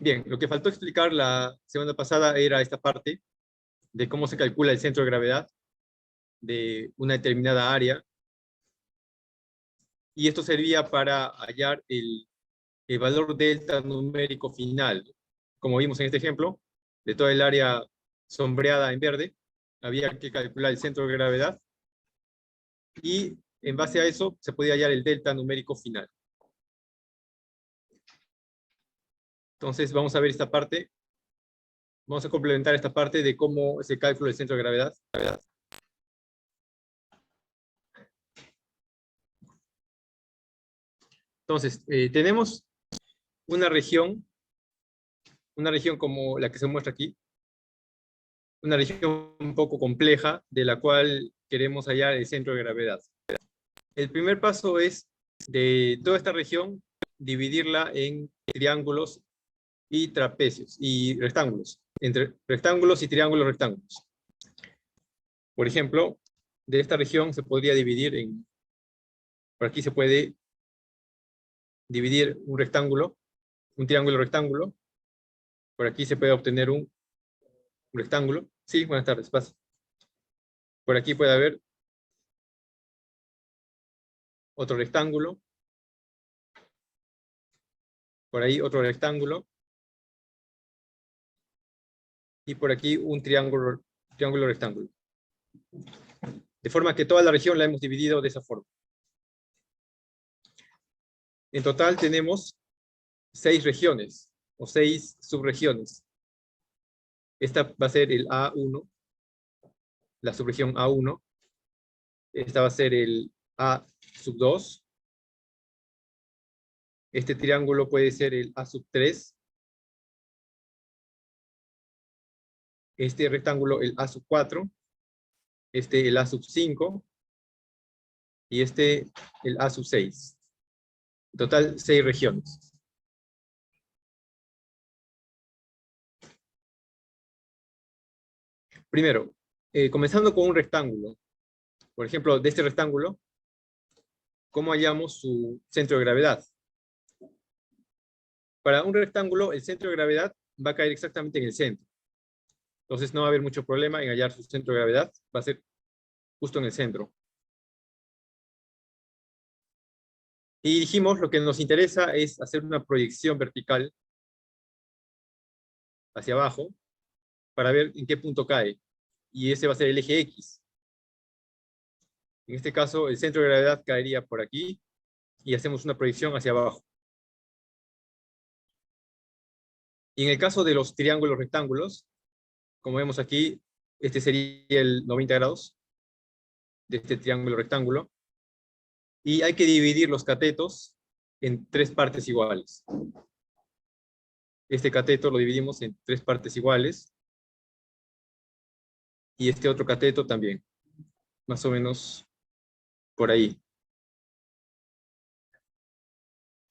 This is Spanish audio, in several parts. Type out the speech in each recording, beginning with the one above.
Bien, lo que faltó explicar la semana pasada era esta parte de cómo se calcula el centro de gravedad de una determinada área. Y esto servía para hallar el valor delta numérico final. Como vimos en este ejemplo, de toda el área sombreada en verde, había que calcular el centro de gravedad y en base a eso se podía hallar el delta numérico final. Entonces vamos a ver esta parte. Vamos a complementar esta parte de cómo es el cálculo del centro de gravedad. Entonces, tenemos una región como la que se muestra aquí, una región un poco compleja de la cual queremos hallar el centro de gravedad. El primer paso es de toda esta región dividirla en triángulos y trapecios y rectángulos, entre rectángulos y triángulos rectángulos. Por ejemplo, de esta región se podría dividir en, por aquí se puede dividir un rectángulo, un triángulo rectángulo, por aquí se puede obtener un rectángulo. Sí, buenas tardes, pasa. Por aquí puede haber otro rectángulo, por ahí otro rectángulo, y por aquí un triángulo rectángulo. De forma que toda la región la hemos dividido de esa forma. En total tenemos 6 regiones, o 6 subregiones. Esta va a ser el A1, la subregión A1. Esta va a ser el A2. Este triángulo puede ser el A3. Este rectángulo el A4. Este el A5. Y este el A6. En total 6 regiones. Primero, comenzando con un rectángulo. Por ejemplo, de este rectángulo, ¿cómo hallamos su centro de gravedad? Para un rectángulo, el centro de gravedad va a caer exactamente en el centro. Entonces no va a haber mucho problema en hallar su centro de gravedad. Va a ser justo en el centro. Y dijimos, lo que nos interesa es hacer una proyección vertical hacia abajo para ver en qué punto cae. Y ese va a ser el eje X. En este caso, el centro de gravedad caería por aquí y hacemos una proyección hacia abajo. Y en el caso de los triángulos rectángulos, como vemos aquí, este sería el 90 grados de este triángulo rectángulo. Y hay que dividir los catetos en 3 partes iguales. Este cateto lo dividimos en 3 partes iguales. Y este otro cateto también. Más o menos por ahí.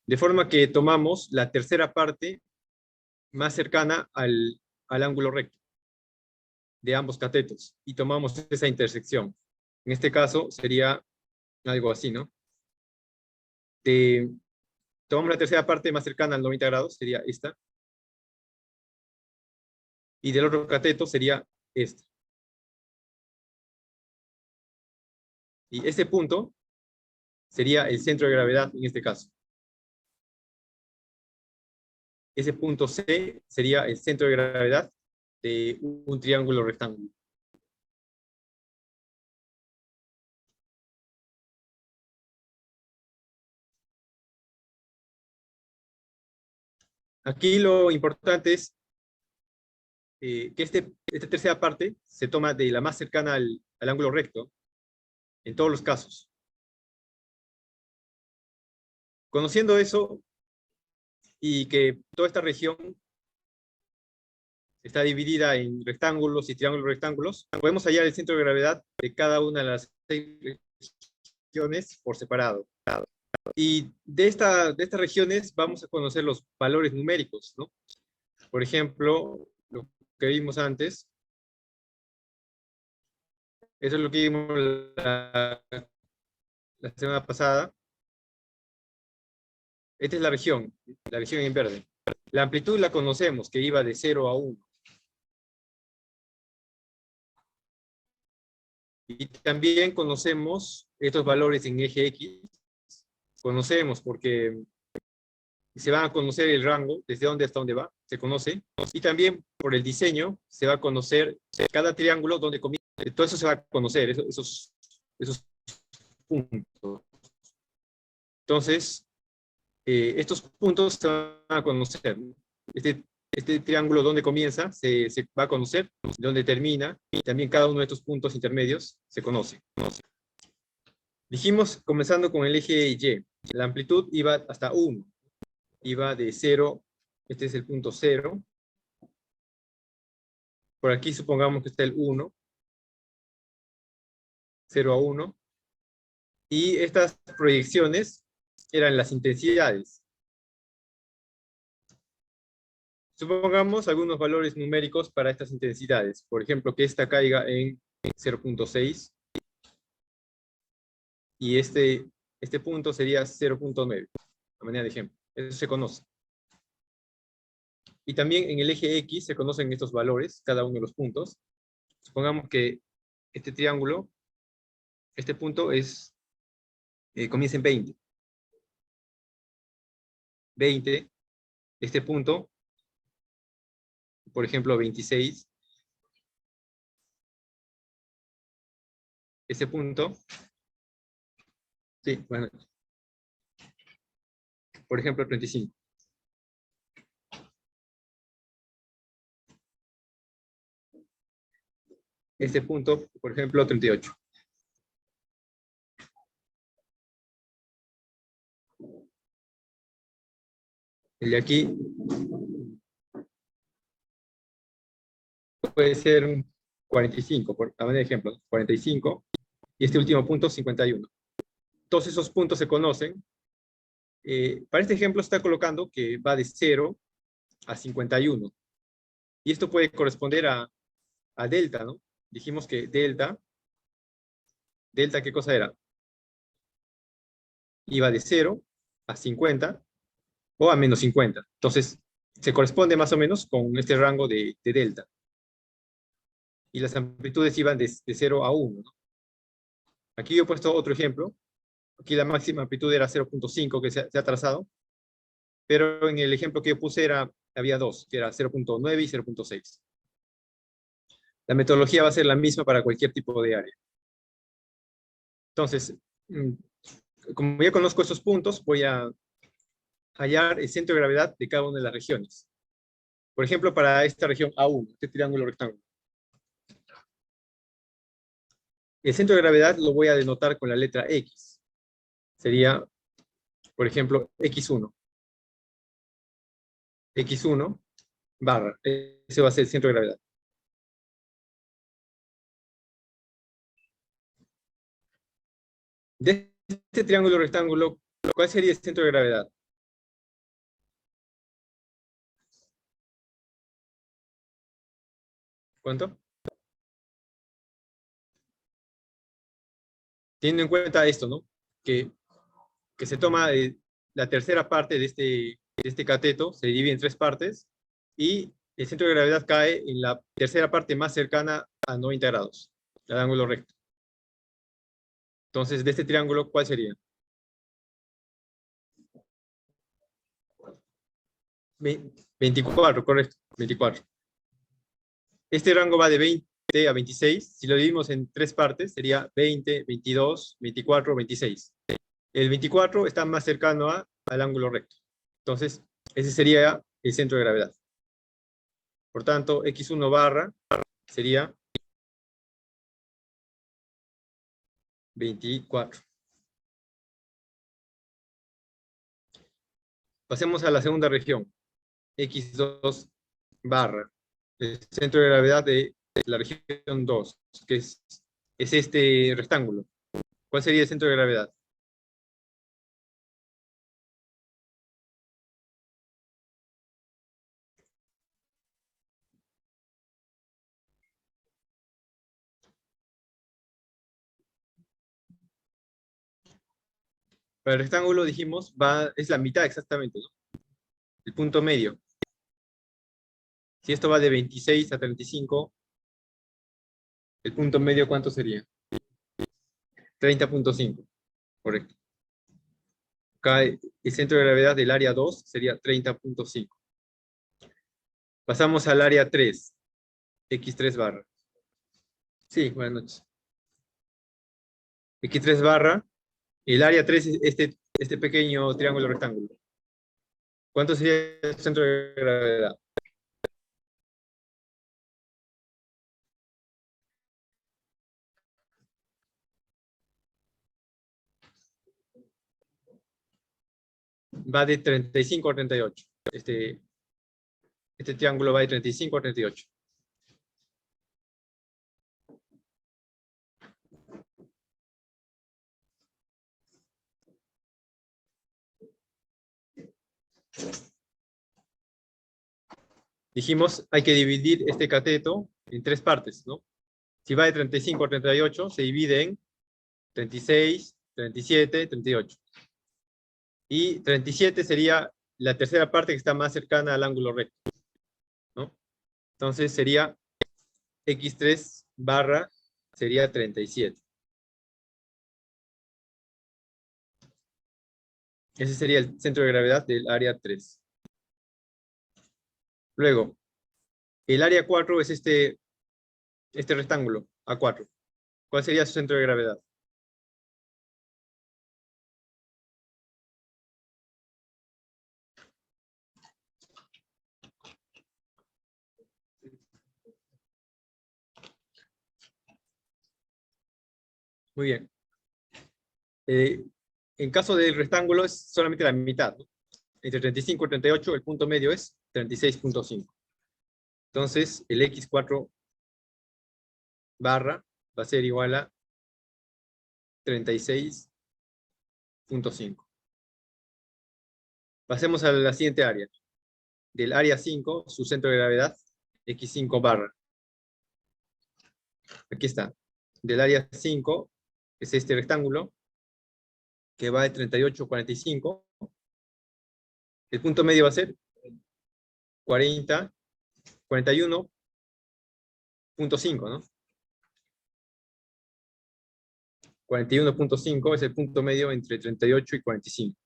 De forma que tomamos la tercera parte más cercana al ángulo recto de ambos catetos y tomamos esa intersección. En este caso sería algo así, ¿no? Tomamos la tercera parte más cercana al 90 grados, sería esta. Y del otro cateto sería este. Y este punto sería el centro de gravedad en este caso. Ese punto C sería el centro de gravedad de un triángulo rectángulo. Aquí lo importante es que esta tercera parte se toma de la más cercana al ángulo recto en todos los casos. Conociendo eso y que toda esta región está dividida en rectángulos y triángulos rectángulos, podemos hallar el centro de gravedad de cada una de las 6 regiones por separado. Y de estas regiones vamos a conocer los valores numéricos, ¿no? Por ejemplo, lo que vimos antes, eso es lo que vimos la semana pasada. Esta es la región en verde. La amplitud la conocemos, que iba de 0 a 1. Y también conocemos estos valores en eje X. Conocemos porque se va a conocer el rango, desde dónde hasta dónde va, se conoce. Y también por el diseño se va a conocer cada triángulo donde comienza. Todo eso se va a conocer, esos puntos. Entonces, estos puntos se van a conocer. Este triángulo donde comienza se va a conocer, donde termina, y también cada uno de estos puntos intermedios se conoce. Dijimos, comenzando con el eje Y, la amplitud iba hasta 1, iba de 0, este es el punto 0, por aquí supongamos que está el 1, 0 a 1, y estas proyecciones eran las intensidades. Supongamos algunos valores numéricos para estas intensidades. Por ejemplo, que esta caiga en 0.6 y este punto sería 0.9, a manera de ejemplo. Eso se conoce. Y también en el eje X se conocen estos valores, cada uno de los puntos. Supongamos que este triángulo, este punto comienza en 20. 20, este punto, por ejemplo, 26. Ese punto, sí, bueno, por ejemplo, 35. Este punto, por ejemplo, 38. El de aquí puede ser un 45, por a manera de ejemplo, 45, y este último punto, 51. Todos esos puntos se conocen. Para este ejemplo está colocando que va de 0 a 51. Y esto puede corresponder a delta, ¿no? Dijimos que delta, ¿qué cosa era? Iba de 0 a 50 o a menos 50. Entonces, se corresponde más o menos con este rango de delta. Y las amplitudes iban de 0 a 1, ¿no? Aquí yo he puesto otro ejemplo. Aquí la máxima amplitud era 0.5 que se ha trazado, pero en el ejemplo que yo puse había dos, que era 0.9 y 0.6. La metodología va a ser la misma para cualquier tipo de área. Entonces, como ya conozco estos puntos, voy a hallar el centro de gravedad de cada una de las regiones. Por ejemplo, para esta región A1, este triángulo rectángulo. El centro de gravedad lo voy a denotar con la letra X. Sería, por ejemplo, X1. X1 barra. Ese va a ser el centro de gravedad. De este triángulo rectángulo, ¿cuál sería el centro de gravedad? ¿Cuánto? Teniendo en cuenta esto, ¿no? Que se toma la tercera parte de este cateto, se divide en tres partes, y el centro de gravedad cae en la tercera parte más cercana a 90 grados, al ángulo recto. Entonces, de este triángulo, ¿cuál sería? 24, correcto, 24. Este rango va de 20 a 26. Si lo dividimos en tres partes, sería 20, 22, 24, 26. El 24 está más cercano al ángulo recto. Entonces, ese sería el centro de gravedad. Por tanto, X1 barra sería 24. Pasemos a la segunda región. X2 barra. El centro de gravedad de la región 2, que es este rectángulo. ¿Cuál sería el centro de gravedad? Para el rectángulo dijimos, es la mitad exactamente, ¿no? El punto medio. Si esto va de 26 a 35, ¿el punto medio cuánto sería? 30.5, correcto. Acá el centro de gravedad del área 2 sería 30.5. Pasamos al área 3, X3 barra. Sí, buenas noches. X3 barra, el área 3 es este pequeño triángulo rectángulo. ¿Cuánto sería el centro de gravedad? Va de 35 a 38. Este triángulo va de 35 a 38. Dijimos, hay que dividir este cateto en tres partes, ¿no? Si va de 35 a 38, se divide en 36, 37, 38. Y 37 sería la tercera parte que está más cercana al ángulo recto, ¿no? Entonces sería X3 barra, sería 37. Ese sería el centro de gravedad del área 3. Luego, el área 4 es este rectángulo, A4. ¿Cuál sería su centro de gravedad? Muy bien. En caso del rectángulo es solamente la mitad, ¿no? Entre 35 y 38, el punto medio es 36.5. Entonces, el X4 barra va a ser igual a 36.5. Pasemos a la siguiente área. Del área 5, su centro de gravedad, X5 barra. Aquí está. Del área 5 es este rectángulo que va de 38 a 45. El punto medio va a ser 41.5, ¿no? 41.5 es el punto medio entre 38 y 45.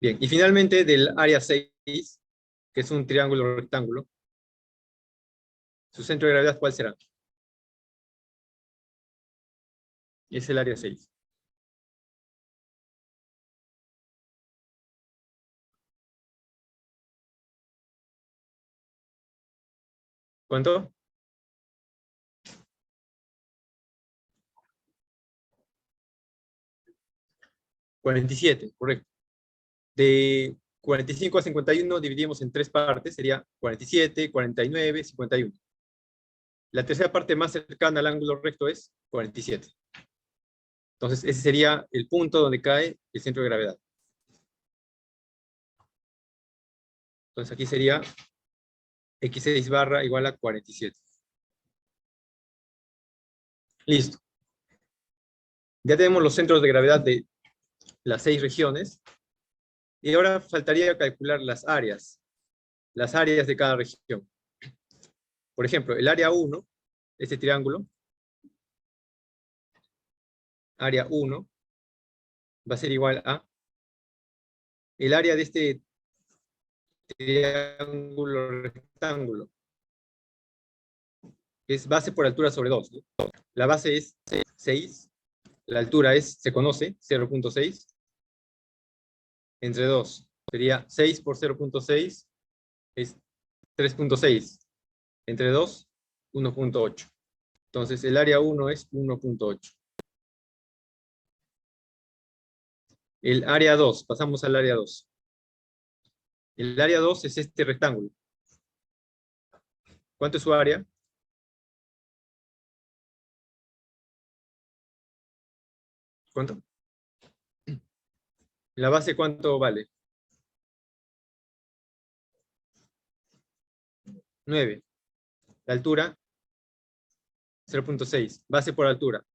Bien, y finalmente del área 6, que es un triángulo rectángulo, su centro de gravedad, ¿cuál será? Es el área 6. ¿Cuánto? 47, correcto. De 45 a 51 dividimos en tres partes, sería 47, 49, 51. La tercera parte más cercana al ángulo recto es 47. Entonces, ese sería el punto donde cae el centro de gravedad. Entonces, aquí sería X6 barra igual a 47. Listo. Ya tenemos los centros de gravedad de las 6 regiones. Y ahora faltaría calcular las áreas de cada región. Por ejemplo, el área 1, este triángulo, área 1, va a ser igual a el área de este triángulo rectángulo, que es base por altura sobre 2, ¿no? La base es 6, la altura se conoce, 0.6, entre 2. Sería 6 por 0.6, es 3.6. Entre 2, 1.8. Entonces, el área 1 es 1.8. El área 2, pasamos al área 2. El área 2 es este rectángulo. ¿Cuánto es su área? ¿Cuánto? ¿La base cuánto vale? 9. La altura, 0.6. Base por altura.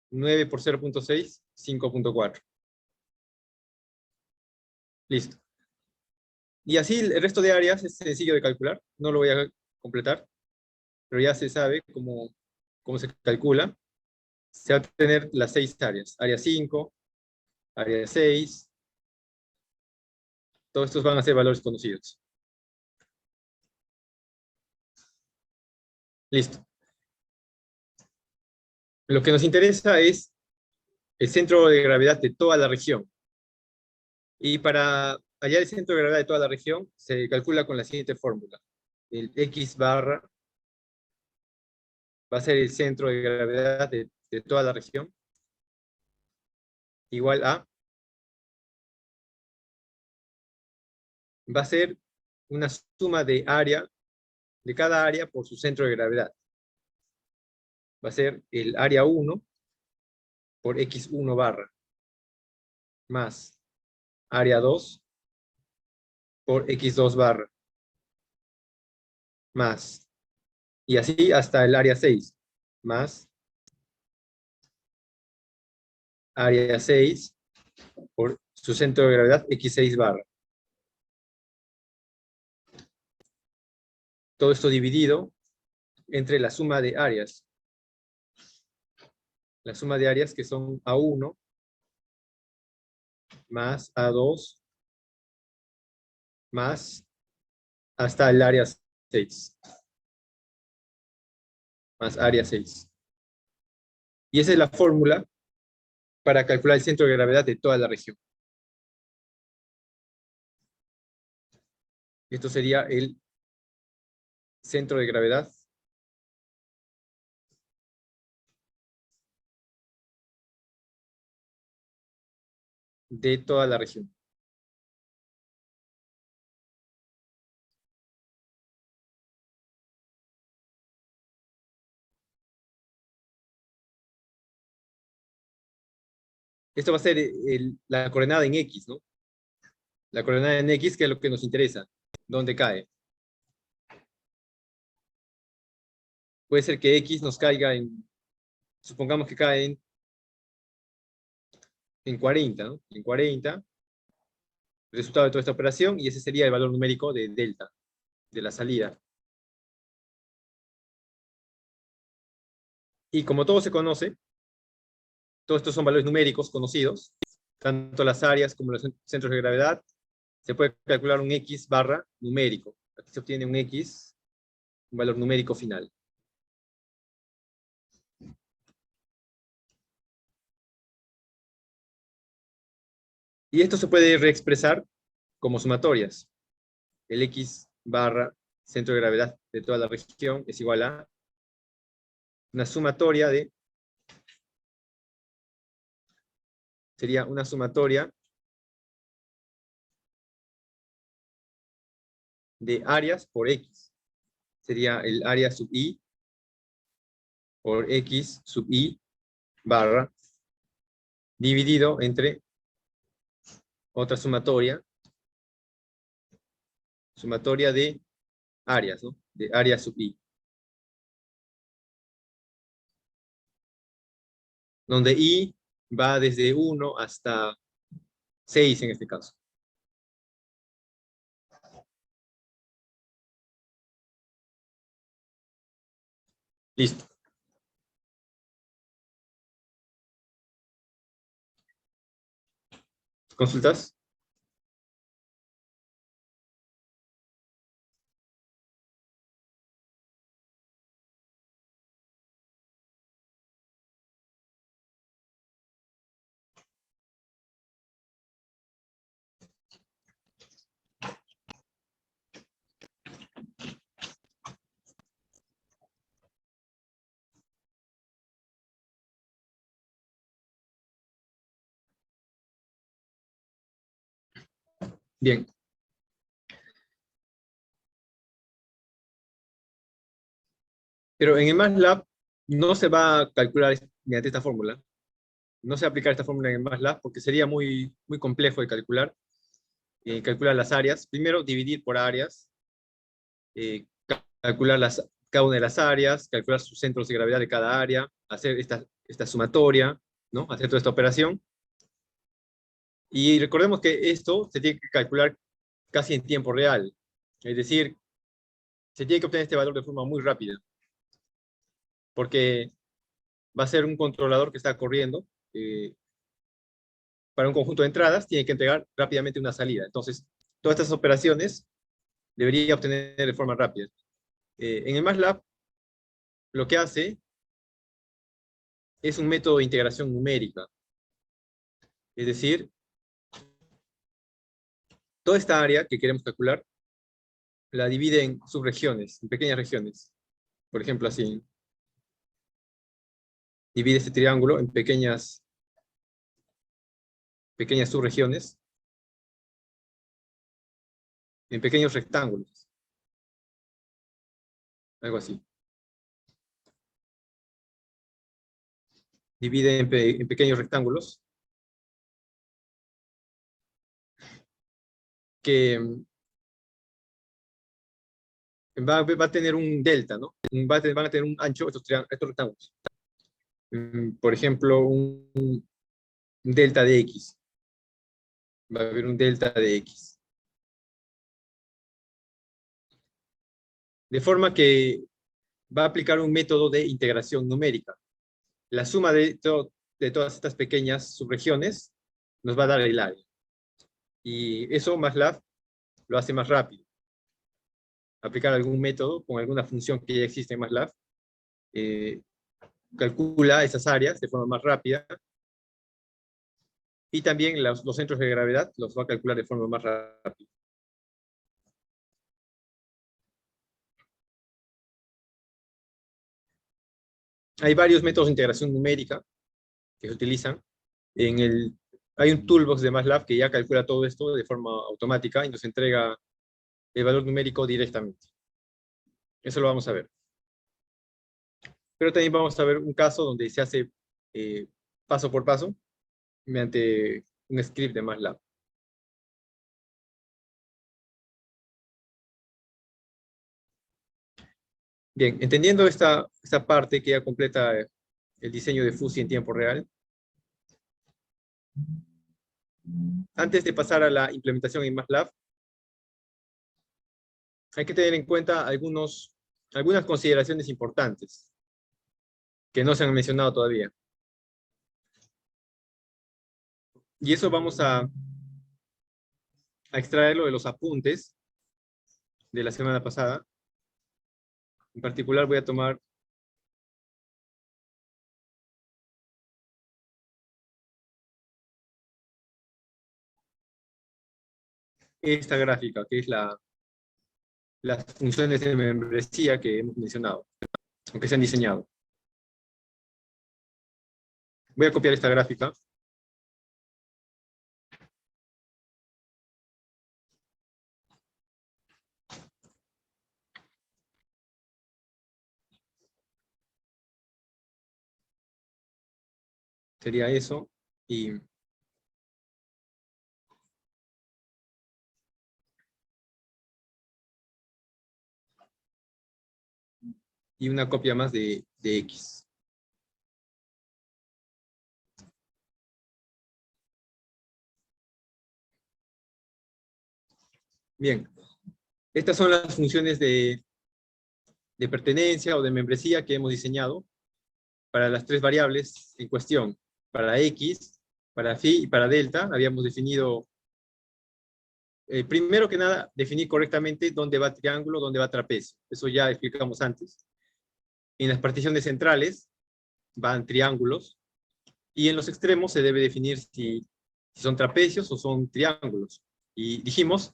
9 por 0.6, 5.4. Listo. Y así el resto de áreas es sencillo de calcular, no lo voy a completar, pero ya se sabe cómo se calcula. Se va a tener las 6 áreas, área 5, área 6, todos estos van a ser valores conocidos. Listo. Lo que nos interesa es el centro de gravedad de toda la región. Y para hallar el centro de gravedad de toda la región, se calcula con la siguiente fórmula. El X barra va a ser el centro de gravedad de toda la región, igual a, va a ser una suma de área, de cada área por su centro de gravedad. Va a ser el área 1 por X1 barra, más área 2 por X2 barra, más, y así hasta el área 6, más área 6 por su centro de gravedad X6 barra. Todo esto dividido entre la suma de áreas. La suma de áreas que son A1 más A2 más hasta el área 6. Más área 6. Y esa es la fórmula para calcular el centro de gravedad de toda la región. Esto sería el centro de gravedad de toda la región. Esto va a ser la coordenada en X, ¿no? La coordenada en X, que es lo que nos interesa. ¿Dónde cae? Puede ser que X nos caiga supongamos que cae en 40, ¿no? En 40, resultado de toda esta operación, y ese sería el valor numérico de delta, de la salida. Y como todo se conoce, todos estos son valores numéricos conocidos, tanto las áreas como los centros de gravedad, se puede calcular un X barra numérico. Aquí se obtiene un X, un valor numérico final. Y esto se puede reexpresar como sumatorias. El X barra centro de gravedad de toda la región es igual a una sumatoria de, sería una sumatoria de áreas por X. Sería el área sub I por X sub I barra dividido entre otra sumatoria de áreas, ¿no? De área sub I. Donde I va desde 1 hasta 6 en este caso. Listo. ¿Consultas? Bien. Pero en el MATLAB no se va a calcular mediante esta fórmula. No se va a aplicar esta fórmula en el MATLAB porque sería muy, muy complejo de calcular. Calcular las áreas. Primero, dividir por áreas. Calcular cada una de las áreas, calcular sus centros de gravedad de cada área, hacer esta sumatoria, ¿no? Hacer toda esta operación. Y recordemos que esto se tiene que calcular casi en tiempo real. Es decir, se tiene que obtener este valor de forma muy rápida. Porque va a ser un controlador que está corriendo para un conjunto de entradas, tiene que entregar rápidamente una salida. Entonces, todas estas operaciones debería obtener de forma rápida. En el MATLAB, lo que hace es un método de integración numérica. Es decir, toda esta área que queremos calcular la divide en subregiones, en pequeñas regiones. Por ejemplo, así. Divide este triángulo en pequeñas subregiones, en pequeños rectángulos. Algo así. Divide en pequeños rectángulos que va a tener un delta, ¿no? Van a tener un ancho estos rectángulos. Por ejemplo, un delta de X. Va a haber un delta de X. De forma que va a aplicar un método de integración numérica. La suma de todas estas pequeñas subregiones nos va a dar el área. Y eso MATLAB lo hace más rápido. Aplicar algún método con alguna función que ya existe en MATLAB, calcula esas áreas de forma más rápida, y también los centros de gravedad los va a calcular de forma más rápida. Hay varios métodos de integración numérica que se utilizan. Hay un toolbox de MATLAB que ya calcula todo esto de forma automática y nos entrega el valor numérico directamente. Eso lo vamos a ver. Pero también vamos a ver un caso donde se hace paso por paso mediante un script de MATLAB. Bien, entendiendo esta parte que ya completa el diseño de Fuzzy en tiempo real, antes de pasar a la implementación en MATLAB, hay que tener en cuenta algunas consideraciones importantes que no se han mencionado todavía. Y eso vamos a extraerlo de los apuntes de la semana pasada. En particular voy a tomar esta gráfica, que es las funciones de membresía que hemos mencionado, o que se han diseñado. Voy a copiar esta gráfica. Sería eso. Y una copia más de X. Bien, estas son las funciones de pertenencia o de membresía que hemos diseñado para las tres variables en cuestión. Para X, para phi y para delta habíamos definido, primero que nada, definir correctamente dónde va triángulo, dónde va trapecio. Eso ya explicamos antes. En las particiones centrales van triángulos, y en los extremos se debe definir si son trapecios o son triángulos. Y dijimos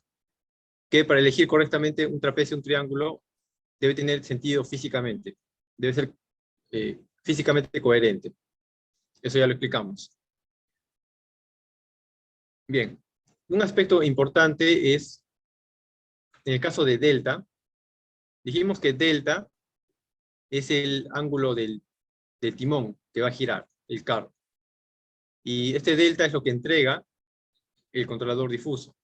que para elegir correctamente un trapecio o un triángulo debe tener sentido físicamente, debe ser físicamente coherente. Eso ya lo explicamos. Bien, un aspecto importante es, en el caso de delta, dijimos que delta es el ángulo del timón que va a girar el carro. Y este delta es lo que entrega el controlador difuso.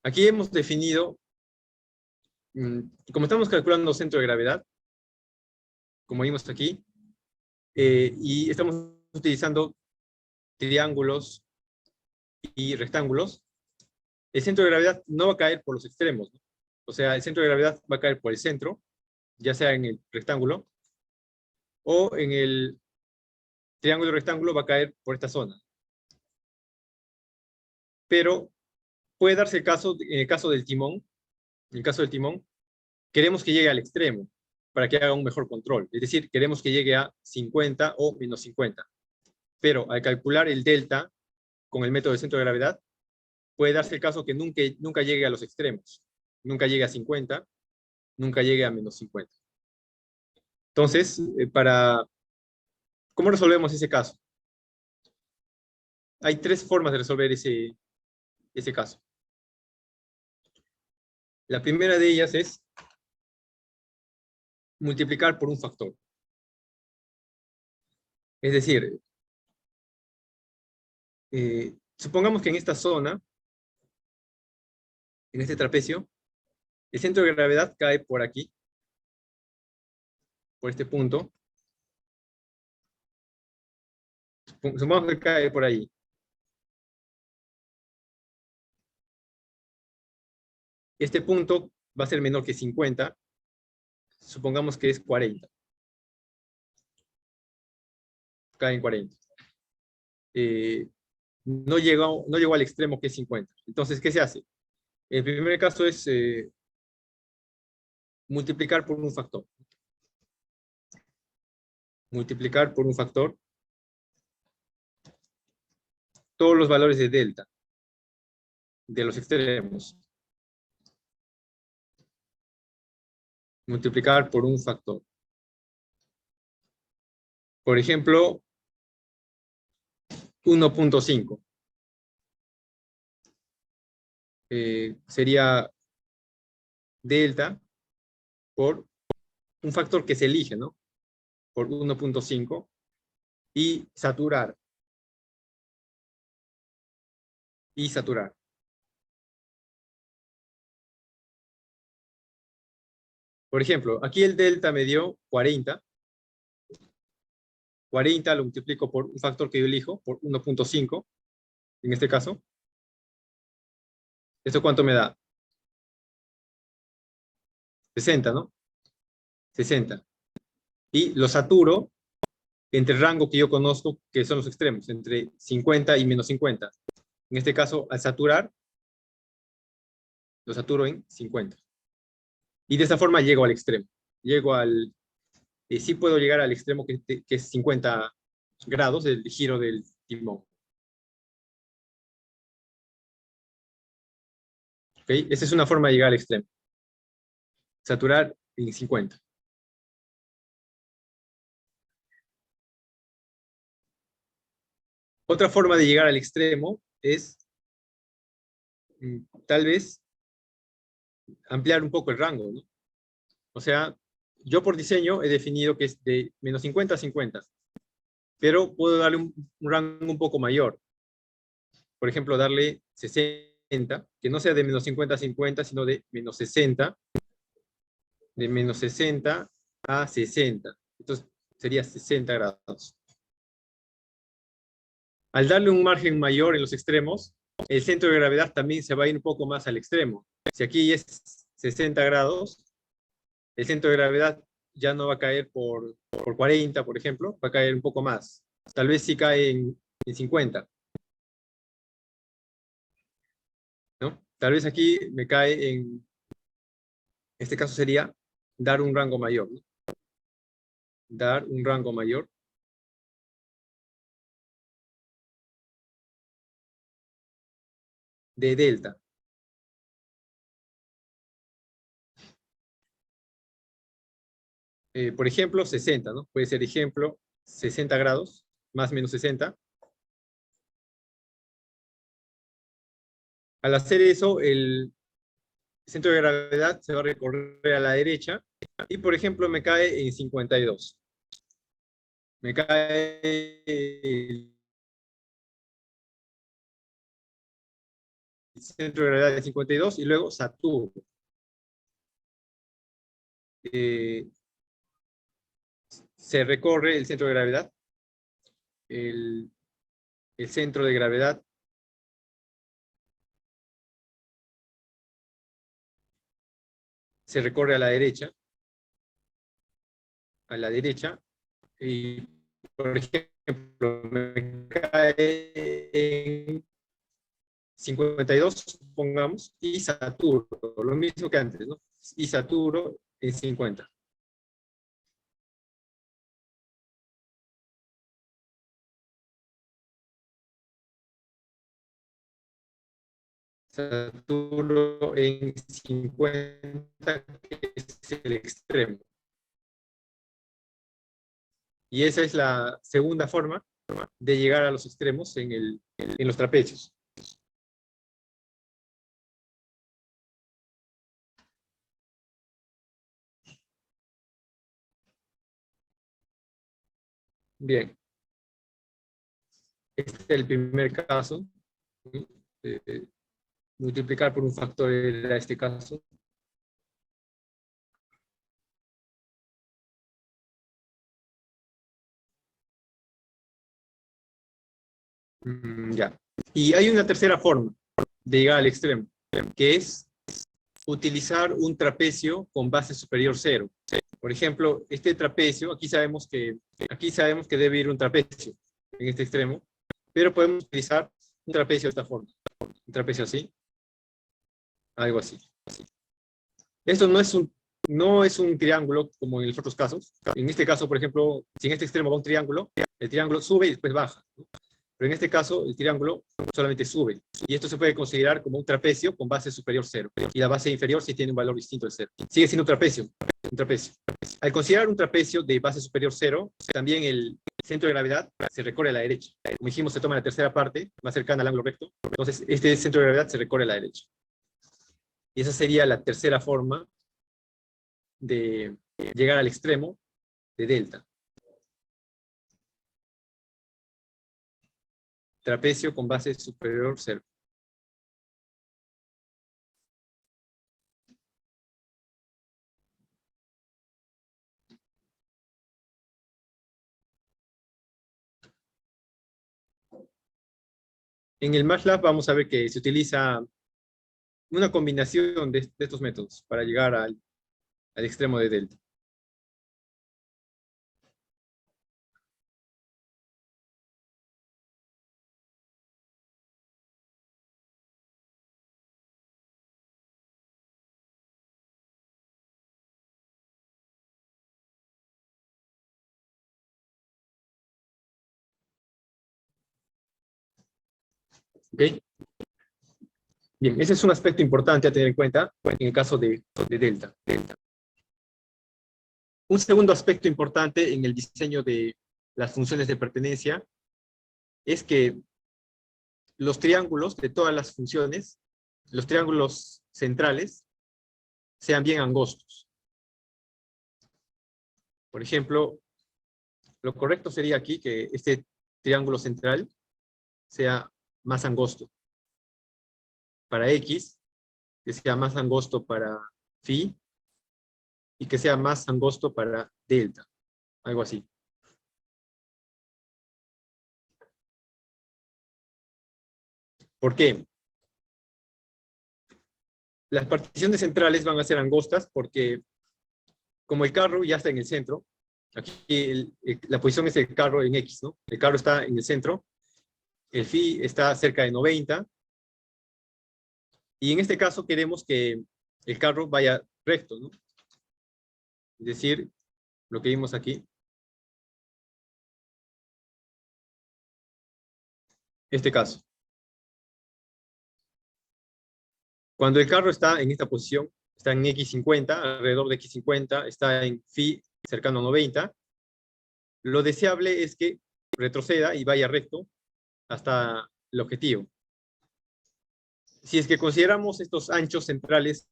Aquí hemos definido, como estamos calculando centro de gravedad, como vimos aquí, y estamos utilizando triángulos y rectángulos, el centro de gravedad no va a caer por los extremos, ¿no? O sea, el centro de gravedad va a caer por el centro, ya sea en el rectángulo, o en el triángulo rectángulo va a caer por esta zona. Pero puede darse el caso, en el caso del timón, en el caso del timón, queremos que llegue al extremo para que haga un mejor control. Es decir, queremos que llegue a 50 o menos 50. Pero al calcular el delta con el método del centro de gravedad, puede darse el caso que nunca llegue a los extremos. Nunca llegue a 50, nunca llegue a menos 50. Entonces, ¿cómo resolvemos ese caso? Hay tres formas de resolver ese caso. La primera de ellas es multiplicar por un factor. Es decir, supongamos que en esta zona, en este trapecio, el centro de gravedad cae por aquí, por este punto. Supongamos que cae por ahí. Este punto va a ser menor que 50. Supongamos que es 40. Cae en 40. No llegó al extremo que es 50. Entonces, ¿qué se hace? El primer caso es multiplicar por un factor. Multiplicar por un factor todos los valores de delta de los extremos. Multiplicar por un factor. Por ejemplo, 1.5. Sería delta por un factor que se elige, ¿no? Por 1.5 y saturar. Y saturar. Por ejemplo, aquí el delta me dio 40. 40 lo multiplico por un factor que yo elijo, por 1.5, en este caso. ¿Esto cuánto me da? 60, ¿no? 60. Y lo saturo entre el rango que yo conozco, que son los extremos, entre 50 y menos 50. En este caso, al saturar, lo saturo en 50. Y de esa forma llego al extremo. Llego al... sí puedo llegar al extremo que es 50 grados del giro del timón. ¿Ok? Esa es una forma de llegar al extremo. Saturar en 50. Otra forma de llegar al extremo es tal vez ampliar un poco el rango, ¿no? O sea, yo por diseño he definido que es de menos 50 a 50, pero puedo darle un rango un poco mayor. Por ejemplo, darle 60, que no sea de menos 50 a 50, sino de menos 60, de menos 60 a 60. Entonces sería 60 grados. Al darle un margen mayor en los extremos, el centro de gravedad también se va a ir un poco más al extremo. Si aquí es 60 grados, el centro de gravedad ya no va a caer por 40, por ejemplo, va a caer un poco más. Tal vez sí cae en 50. ¿No? Tal vez aquí me cae en este caso sería dar un rango mayor, ¿no? Dar un rango mayor de delta. Por ejemplo, 60, ¿no? Puede ser ejemplo 60 grados, más o menos 60. Al hacer eso, el centro de gravedad se va a recorrer a la derecha y, por ejemplo, me cae en 52. Me cae el centro de gravedad de 52 y luego Saturno. Se recorre el centro de gravedad. el centro de gravedad se recorre a la derecha, y, por ejemplo, me cae en 52, supongamos, y saturo, lo mismo que antes, ¿no? Y saturo en 50. Saturo en 50, que es el extremo. Y esa es la segunda forma de llegar a los extremos en los trapecios. Bien, este es el primer caso. Multiplicar por un factor era este caso. Ya. Y hay una tercera forma de llegar al extremo, que es utilizar un trapecio con base superior cero. Por ejemplo, este trapecio, aquí sabemos que debe ir un trapecio en este extremo, pero podemos utilizar un trapecio de esta forma. Un trapecio así, algo así. Esto no es un triángulo como en los otros casos. En este caso, por ejemplo, si en este extremo va un triángulo, el triángulo sube y después baja, ¿no? Pero en este caso, el triángulo solamente sube. Y esto se puede considerar como un trapecio con base superior cero. Y la base inferior sí tiene un valor distinto de cero. Sigue siendo un trapecio. Un trapecio. Al considerar un trapecio de base superior cero, también el centro de gravedad se recorre a la derecha. Como dijimos, se toma la tercera parte, más cercana al ángulo recto. Entonces, este centro de gravedad se recorre a la derecha. Y esa sería la tercera forma de llegar al extremo de delta. Trapecio con base superior cero. En el MATLAB vamos a ver que se utiliza una combinación de estos métodos para llegar al extremo de delta. ¿Ok? Bien, ese es un aspecto importante a tener en cuenta en el caso de delta. Un segundo aspecto importante en el diseño de las funciones de pertenencia es que los triángulos de todas las funciones, los triángulos centrales, sean bien angostos. Por ejemplo, lo correcto sería aquí que este triángulo central sea más angosto para X, que sea más angosto para phi, y que sea más angosto para delta, algo así. ¿Por qué? Las particiones centrales van a ser angostas porque como el carro ya está en el centro, aquí la posición es el carro en X, ¿no? El carro está en el centro, el phi está cerca de 90, y en este caso queremos que el carro vaya recto, ¿no? Es decir, lo que vimos aquí. Este caso. Cuando el carro está en esta posición, está en X50, alrededor de X50, está en phi cercano a 90, lo deseable es que retroceda y vaya recto hasta el objetivo. Si es que consideramos estos anchos centrales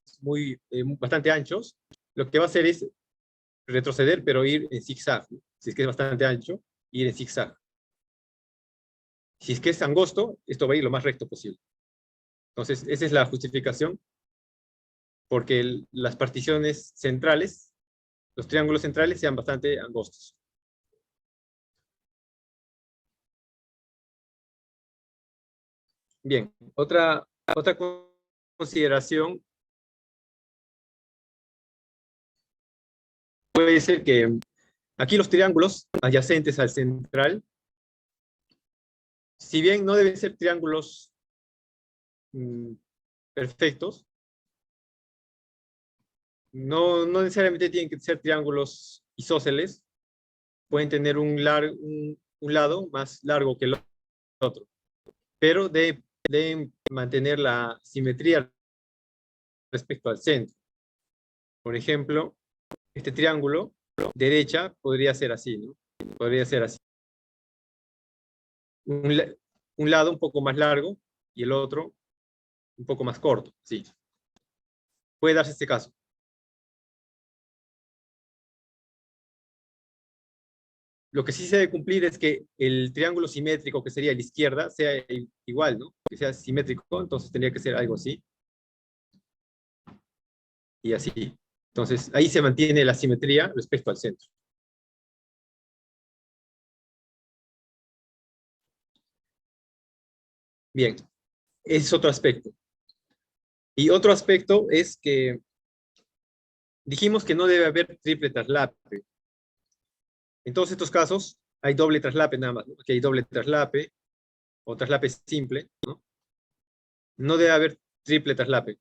bastante anchos, lo que va a hacer es retroceder, pero ir en zigzag. Si es que es bastante ancho, ir en zigzag. Si es que es angosto, esto va a ir lo más recto posible. Entonces, esa es la justificación, porque las particiones centrales, los triángulos centrales, sean bastante angostos. Bien, otra consideración puede ser que aquí los triángulos adyacentes al central, si bien no deben ser triángulos perfectos, no necesariamente tienen que ser triángulos isósceles, pueden tener un lado más largo que el otro, pero deben mantener la simetría respecto al centro. Por ejemplo, este triángulo derecha podría ser así, ¿no? Podría ser así. Un lado un poco más largo y el otro un poco más corto, sí. Puede darse este caso. Lo que sí se debe cumplir es que el triángulo simétrico, que sería a la izquierda, sea igual, ¿no? Que sea simétrico, entonces tendría que ser algo así. Y así. Entonces, ahí se mantiene la simetría respecto al centro. Bien, ese es otro aspecto. Y otro aspecto es que dijimos que no debe haber triple traslape. En todos estos casos hay doble traslape nada más, ¿no? Aquí hay doble traslape o traslape simple, ¿no? No debe haber triple traslape.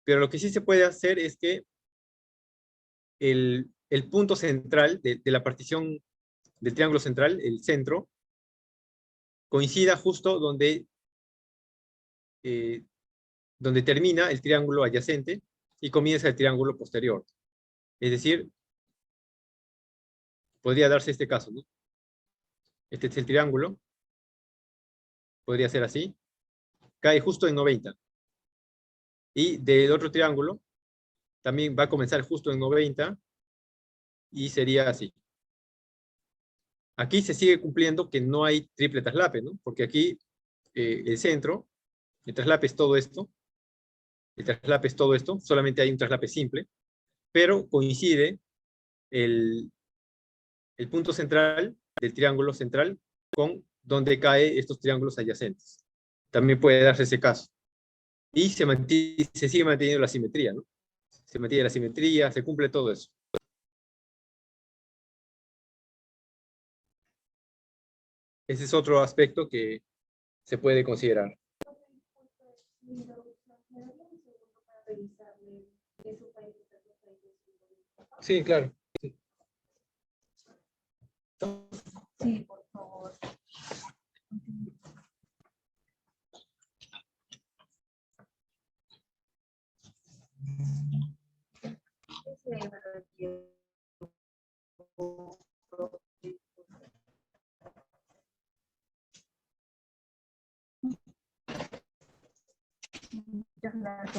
Pero lo que sí se puede hacer es que el punto central de la partición del triángulo central, el centro, coincida justo donde termina el triángulo adyacente y comienza el triángulo posterior. Es decir, podría darse este caso, ¿no? Este es el triángulo, podría ser así, cae justo en 90. Y del otro triángulo también va a comenzar justo en 90 y sería así. Aquí se sigue cumpliendo que no hay triple traslape, ¿no? Porque aquí el centro, el traslape es todo esto, el traslape es todo esto, solamente hay un traslape simple, pero coincide el punto central del triángulo central con donde caen estos triángulos adyacentes. También puede darse ese caso. Y se sigue manteniendo la simetría, ¿no? Se mantiene la simetría, se cumple todo eso. Ese es otro aspecto que se puede considerar. Sí, claro. Sí, por favor.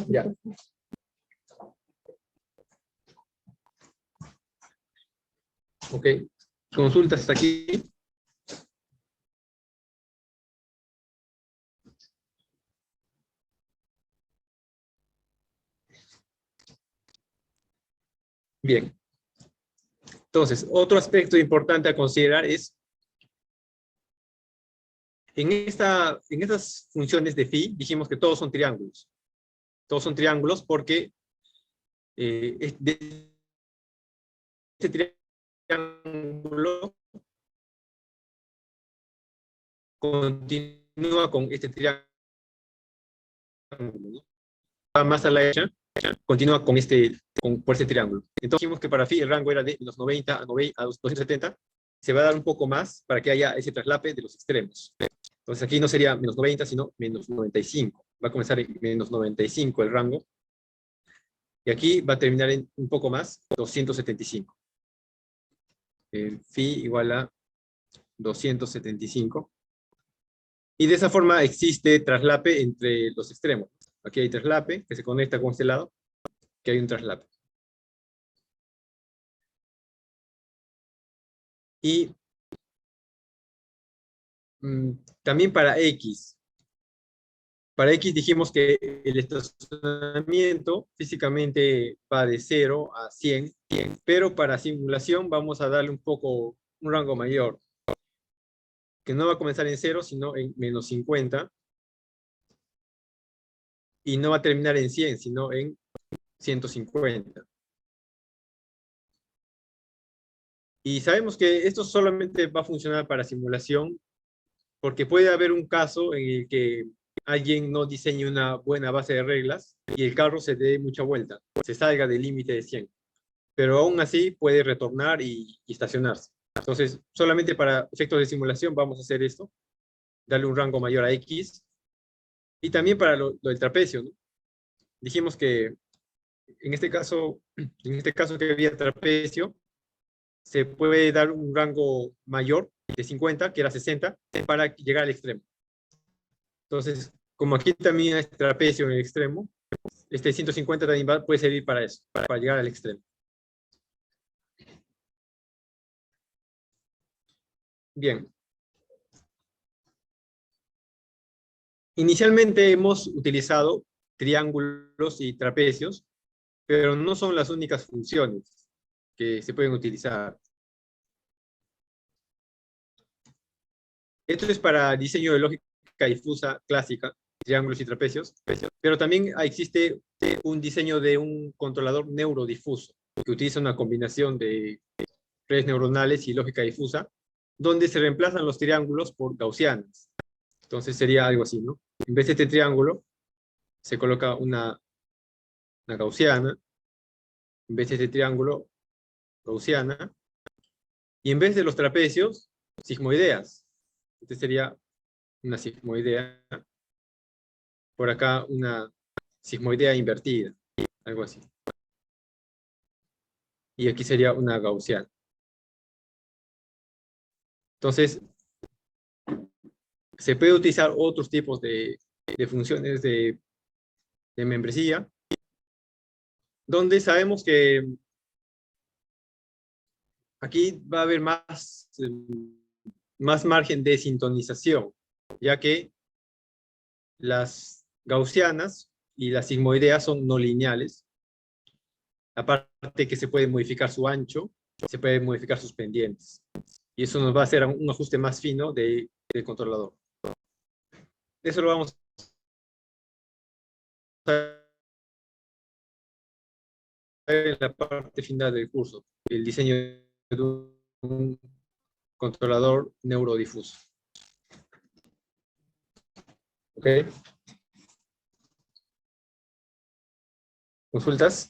Ya. Ok. Consultas hasta aquí. Bien. Entonces, otro aspecto importante a considerar es, en estas funciones de phi, dijimos que todos son triángulos. Todos son triángulos porque de este triángulo continúa con este triángulo, ¿no? Va más a la derecha, continúa con por este triángulo. Entonces dijimos que para phi el rango era de los 90 a 270, se va a dar un poco más para que haya ese traslape de los extremos. Entonces aquí no sería menos 90, sino menos 95. Va a comenzar en menos 95 el rango. Y aquí va a terminar en un poco más, 275. Phi igual a 275. Y de esa forma existe traslape entre los extremos. Aquí hay traslape que se conecta con este lado, que hay un traslape. Y también para X. Para X dijimos que el estacionamiento físicamente va de 0 a 100, pero para simulación vamos a darle un rango mayor, que no va a comenzar en 0, sino en menos 50, y no va a terminar en 100, sino en 150. Y sabemos que esto solamente va a funcionar para simulación, porque puede haber un caso en el que alguien no diseñe una buena base de reglas y el carro se dé mucha vuelta, se salga del límite de 100. Pero aún así puede retornar y estacionarse. Entonces, solamente para efectos de simulación vamos a hacer esto, darle un rango mayor a X, y también para lo del trapecio, ¿no? Dijimos que en este caso que había trapecio, se puede dar un rango mayor de 50, que era 60, para llegar al extremo. Entonces, como aquí también hay trapecio en el extremo, este 150 también puede servir para eso, para llegar al extremo. Bien. Inicialmente hemos utilizado triángulos y trapecios, pero no son las únicas funciones que se pueden utilizar. Esto es para diseño de lógica difusa clásica, triángulos y trapecios, pero también existe un diseño de un controlador neurodifuso, que utiliza una combinación de redes neuronales y lógica difusa, donde se reemplazan los triángulos por gaussianas. Entonces sería algo así, ¿no? En vez de este triángulo, se coloca una gaussiana, en vez de este triángulo, gaussiana, y en vez de los trapecios, sigmoideas. Este sería una sigmoidea, por acá una sigmoidea invertida, algo así. Y aquí sería una gaussiana. Entonces, se puede utilizar otros tipos de funciones de membresía, donde sabemos que aquí va a haber más margen de sintonización, ya que las gaussianas y las sigmoideas son no lineales, aparte que se puede modificar su ancho, se puede modificar sus pendientes, y eso nos va a hacer un ajuste más fino del controlador. Eso lo vamos a ver en la parte final del curso, el diseño de un controlador neurodifuso. ¿Ok? ¿Consultas?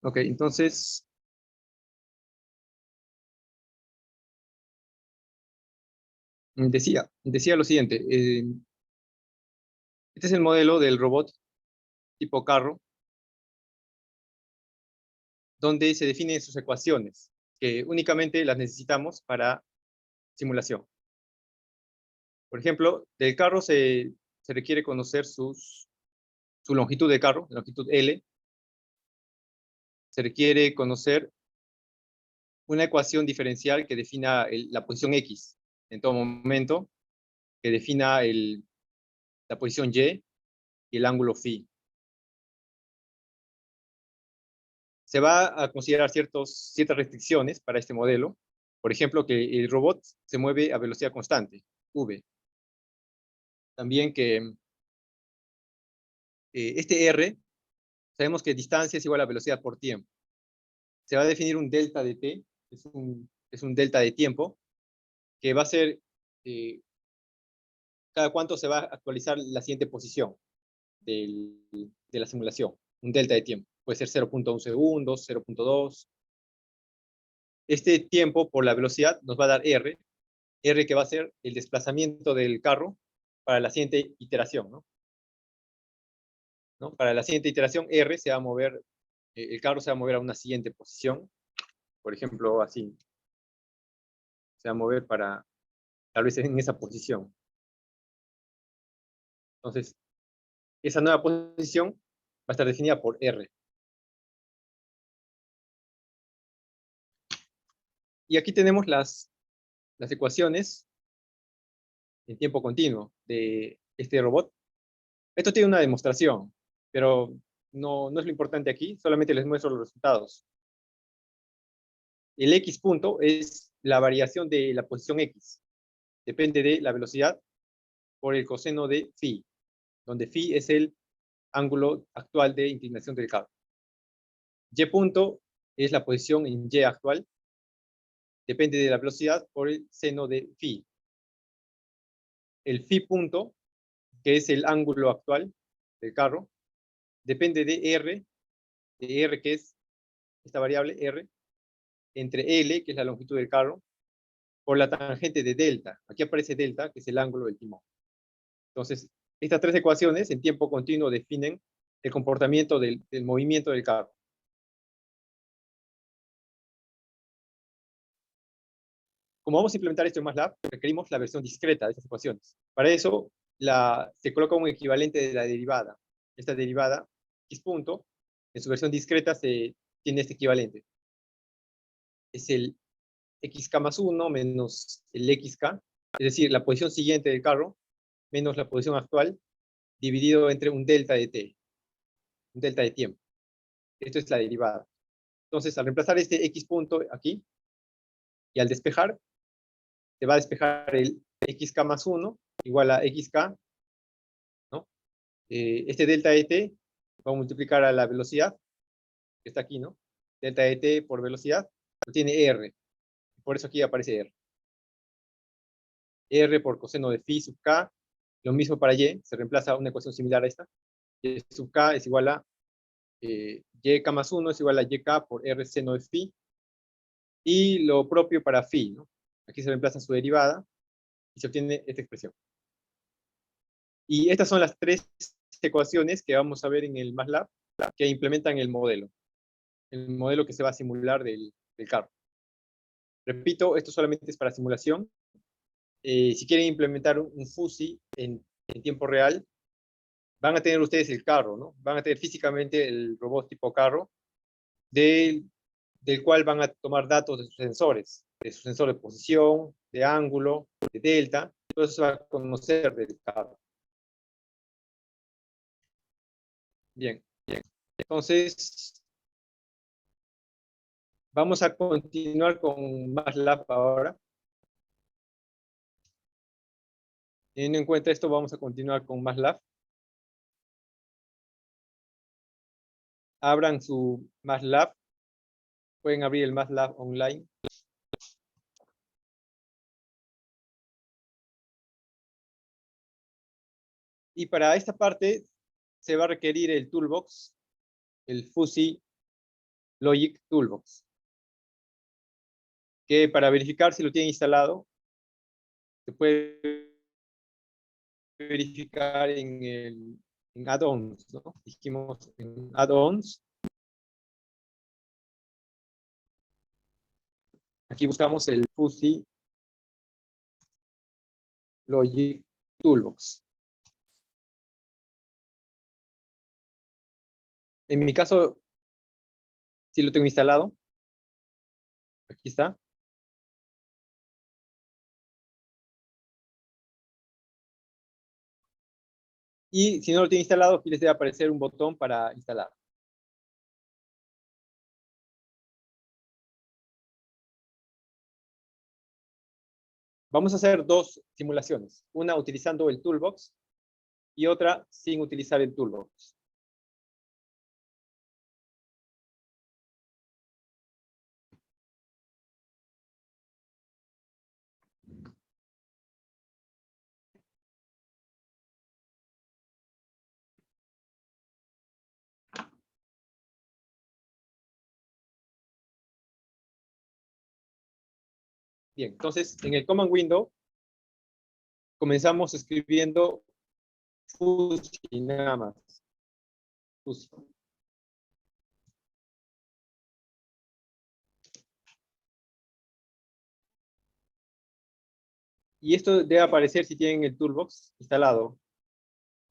Ok, entonces, decía lo siguiente. Este es el modelo del robot tipo carro, donde se definen sus ecuaciones, que únicamente las necesitamos para simulación. Por ejemplo, del carro se requiere conocer su longitud de carro, longitud L. Se requiere conocer una ecuación diferencial que defina la posición X en todo momento, que defina la posición Y y el ángulo phi. Se va a considerar ciertas restricciones para este modelo. Por ejemplo, que el robot se mueve a velocidad constante, v. También que este r, sabemos que distancia es igual a velocidad por tiempo. Se va a definir un delta de t, es un delta de tiempo, que va a ser cada cuánto se va a actualizar la siguiente posición de la simulación. Un delta de tiempo. Puede ser 0.1 segundos, 0.2. Este tiempo por la velocidad nos va a dar r que va a ser el desplazamiento del carro para la siguiente iteración, ¿no? Para la siguiente iteración, R se va a mover, el carro se va a mover a una siguiente posición, por ejemplo, así. Se va a mover para, tal vez en esa posición. Entonces, esa nueva posición va a estar definida por R. Y aquí tenemos las ecuaciones en tiempo continuo de este robot. Esto tiene una demostración, pero no es lo importante aquí, solamente les muestro los resultados. El X punto es la variación de la posición X. Depende de la velocidad por el coseno de phi, donde phi es el ángulo actual de inclinación del carro. Y punto es la posición en Y actual. Depende de la velocidad por el seno de phi. El phi punto, que es el ángulo actual del carro, depende de R que es esta variable R, entre L, que es la longitud del carro, por la tangente de delta. Aquí aparece delta, que es el ángulo del timón. Entonces, estas tres ecuaciones en tiempo continuo definen el comportamiento del movimiento del carro. Como vamos a implementar esto en MATLAB, requerimos la versión discreta de estas ecuaciones. Para eso, se coloca un equivalente de la derivada. Esta derivada, x punto, en su versión discreta tiene este equivalente. Es el xk más 1 menos el xk, es decir, la posición siguiente del carro, menos la posición actual, dividido entre un delta de t, un delta de tiempo. Esto es la derivada. Entonces, al reemplazar este x punto aquí, y al despejar, se va a despejar el xk más 1 igual a xk, ¿no? Este delta de t va a multiplicar a la velocidad, que está aquí, ¿no? Delta de t por velocidad, tiene r. Por eso aquí aparece r. R por coseno de phi sub k, lo mismo para y, se reemplaza una ecuación similar a esta. Y sub k es igual a yk más 1 es igual a yk por r seno de phi. Y lo propio para phi, ¿no? Aquí se reemplaza su derivada y se obtiene esta expresión. Y estas son las tres ecuaciones que vamos a ver en el MATLAB que implementan el modelo que se va a simular del carro. Repito, esto solamente es para simulación. Si quieren implementar un FUSI en tiempo real, van a tener ustedes el carro, ¿no? Van a tener físicamente el robot tipo carro, del cual van a tomar datos de su sensor de posición, de ángulo, de delta, todo eso se va a conocer del carro. Bien. Entonces, vamos a continuar con MATLAB ahora. Teniendo en cuenta esto, vamos a continuar con MATLAB. Abran su MATLAB. Pueden abrir el MATLAB online. Y para esta parte se va a requerir el toolbox, el FUSI Logic Toolbox, que para verificar si lo tienen instalado, se puede verificar en add-ons, ¿no? Dijimos en add-ons. Aquí buscamos el FUSI Logic Toolbox. En mi caso, sí lo tengo instalado. Aquí está. Y si no lo tiene instalado, aquí les debe aparecer un botón para instalar. Vamos a hacer dos simulaciones. Una utilizando el Toolbox y otra sin utilizar el Toolbox. Bien, entonces en el Command Window comenzamos escribiendo FUSI nada más. FUSI. Y esto debe aparecer si tienen el Toolbox instalado.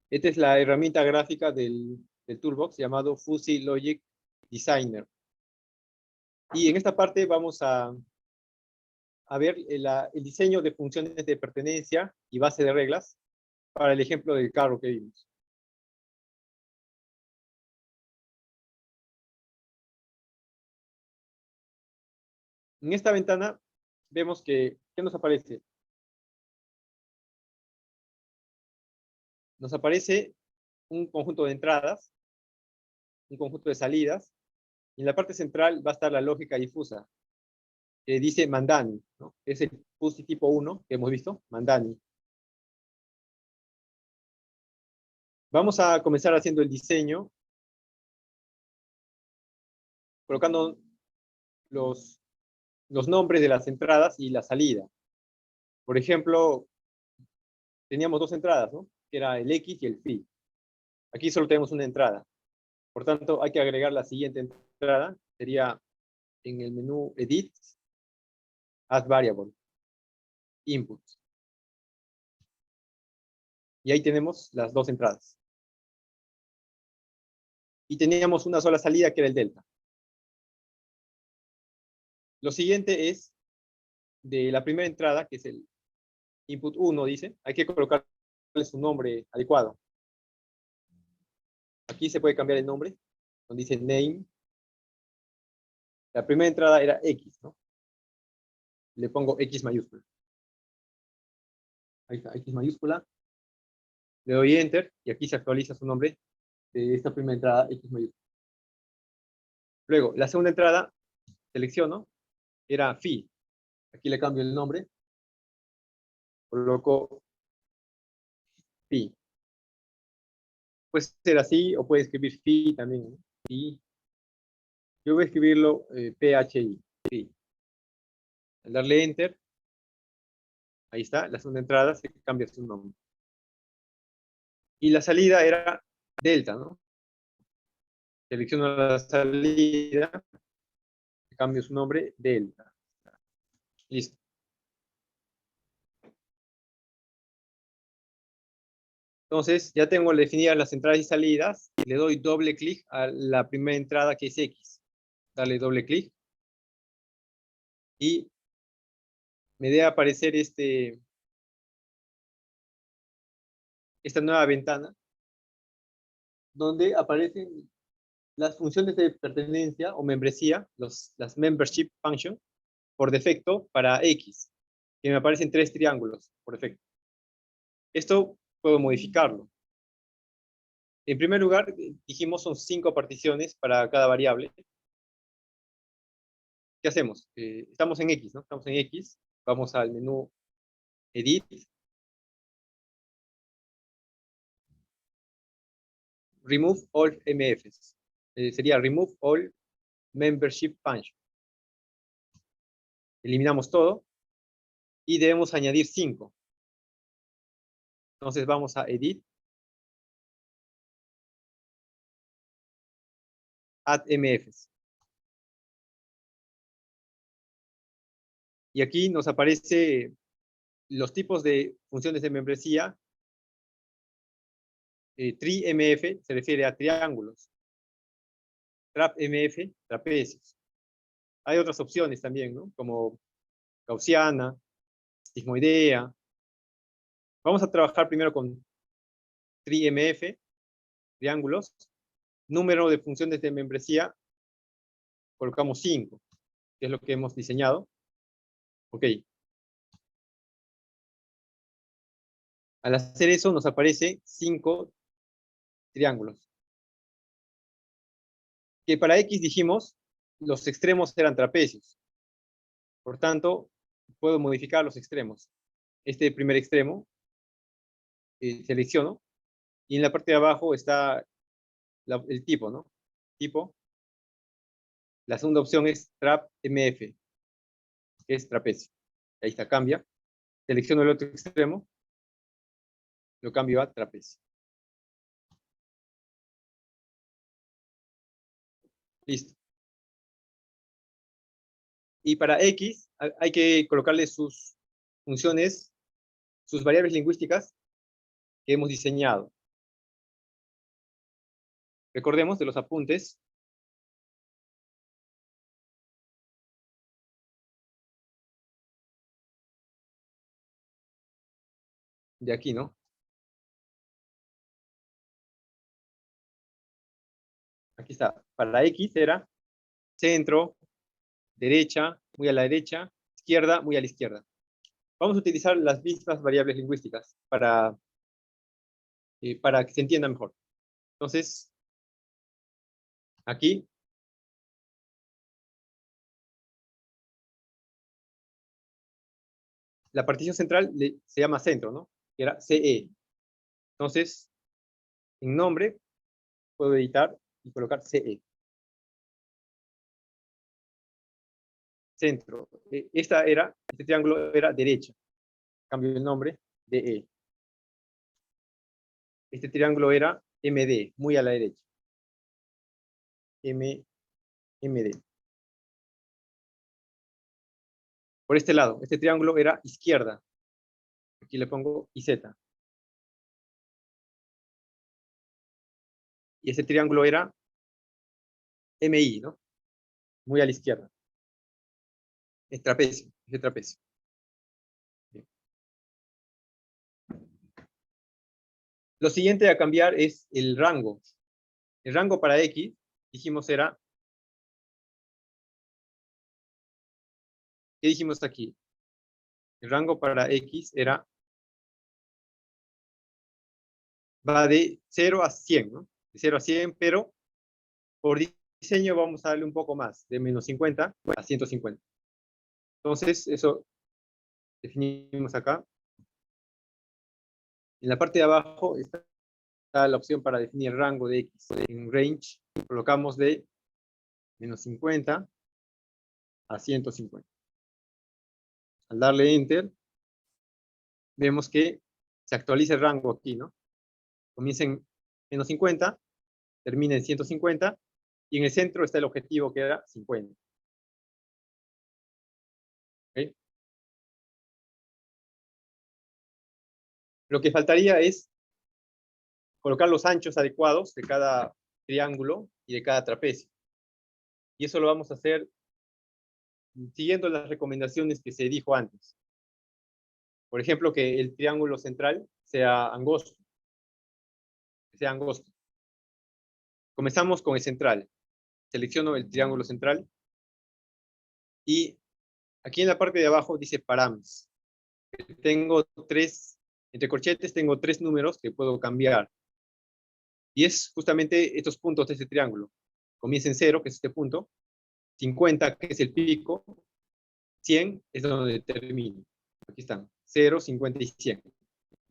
Esta es la herramienta gráfica del Toolbox llamado FUSI Logic Designer. Y en esta parte vamos a a ver el diseño de funciones de pertenencia y base de reglas para el ejemplo del carro que vimos. En esta ventana vemos que, ¿qué nos aparece? Nos aparece un conjunto de entradas, un conjunto de salidas, y en la parte central va a estar la lógica difusa, que dice Mandani, ¿no? Es el PUSI tipo 1 que hemos visto, Mandani. Vamos a comenzar haciendo el diseño, colocando los nombres de las entradas y la salida. Por ejemplo, teníamos dos entradas, ¿no? Que era el X y el phi. Aquí solo tenemos una entrada. Por tanto, hay que agregar la siguiente entrada. Sería en el menú Edit, Add Variable, Input. Y ahí tenemos las dos entradas. Y teníamos una sola salida que era el delta. Lo siguiente es de la primera entrada, que es el input 1, dice, hay que colocarle su nombre adecuado. Aquí se puede cambiar el nombre, donde dice name. La primera entrada era X, ¿no? Le pongo X mayúscula. Ahí está, X mayúscula. Le doy Enter y aquí se actualiza su nombre de esta primera entrada, X mayúscula. Luego, la segunda entrada, selecciono, era phi. Aquí le cambio el nombre. Coloco phi. Puede ser así o puede escribir phi también, ¿no? Phi. Yo voy a escribirlo PHI. Phi. Al darle Enter, ahí está, la segunda entrada se cambia su nombre. Y la salida era delta, ¿no? Selecciono la salida, cambio su nombre, delta. Listo. Entonces, ya tengo definidas las entradas y salidas. Le doy doble clic a la primera entrada que es X. Dale doble clic. Y me debe aparecer esta nueva ventana, donde aparecen las funciones de pertenencia o membresía, las membership function, por defecto para X, que me aparecen 3 triángulos por defecto. Esto puedo modificarlo. En primer lugar, dijimos son 5 particiones para cada variable. ¿Qué hacemos? Estamos en X, ¿no? Estamos en X. Vamos al menú Edit. Remove all MFs. Sería Remove all Membership Function. Eliminamos todo. Y debemos añadir 5. Entonces vamos a Edit. Add MFs. Y aquí nos aparece los tipos de funciones de membresía. TriMF se refiere a triángulos. TrapMF, trapecios. Hay otras opciones también, ¿no? Como gaussiana, sigmoidea. Vamos a trabajar primero con TriMF, triángulos. Número de funciones de membresía, colocamos 5, que es lo que hemos diseñado. Ok. Al hacer eso nos aparece 5 triángulos. Que para X dijimos, los extremos eran trapecios. Por tanto, puedo modificar los extremos. Este primer extremo, selecciono, y en la parte de abajo está el tipo, ¿no? Tipo. La segunda opción es Trap MF, que es trapecio. Ahí está, cambia. Selecciono el otro extremo, lo cambio a trapecio. Listo. Y para X hay que colocarle sus funciones, sus variables lingüísticas que hemos diseñado. Recordemos de los apuntes. de aquí, ¿no? Aquí está. Para X era centro, derecha, muy a la derecha, izquierda, muy a la izquierda. Vamos a utilizar las mismas variables lingüísticas para que se entienda mejor. Entonces, aquí la partición central se llama centro, ¿no? Que era CE. Entonces, en nombre, puedo editar y colocar CE. Centro. Este triángulo era derecha. Cambio el nombre, DE. Este triángulo era MD, muy a la derecha. MD. Por este lado, este triángulo era izquierda. Aquí le pongo IZ. Y ese triángulo era MI, ¿no? Muy a la izquierda. Es trapecio, es trapecio. Bien. Lo siguiente a cambiar es el rango. El rango para X, dijimos era... ¿Qué dijimos aquí? El rango para X era... Va de 0 a 100, ¿no? De 0 a 100, pero por diseño vamos a darle un poco más, de menos 50 a 150. Entonces, eso definimos acá. En la parte de abajo está la opción para definir el rango de X. En range colocamos de menos 50 a 150. Al darle Enter, vemos que se actualiza el rango aquí, ¿no? Comienza en menos 50, termina en 150, y en el centro está el objetivo que era 50. ¿Okay? Lo que faltaría es colocar los anchos adecuados de cada triángulo y de cada trapecio. Y eso lo vamos a hacer siguiendo las recomendaciones que se dijo antes. Por ejemplo, que el triángulo central sea angosto. Que sea angosto. Comenzamos con el central. Selecciono el triángulo central. Y aquí en la parte de abajo dice params. Tengo entre corchetes tengo 3 números que puedo cambiar. Y es justamente estos puntos de este triángulo. Comienza en 0, que es este punto. 50, que es el pico. 100 es donde termino. Aquí están. 0, 50 y 100.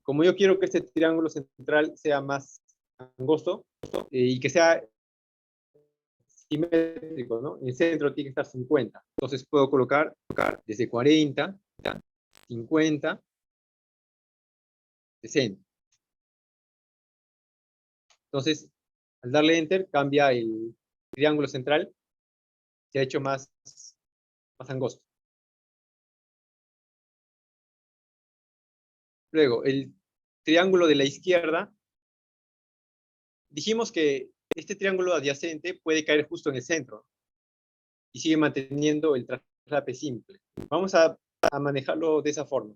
Como yo quiero que este triángulo central sea más angosto y que sea simétrico, ¿no? En el centro tiene que estar 50. Entonces puedo colocar desde 40, 50, 60. Entonces, al darle Enter, cambia el triángulo central, se ha hecho más angosto. Luego, el triángulo de la izquierda, dijimos que este triángulo adyacente puede caer justo en el centro y sigue manteniendo el traslape simple. Vamos a manejarlo de esa forma,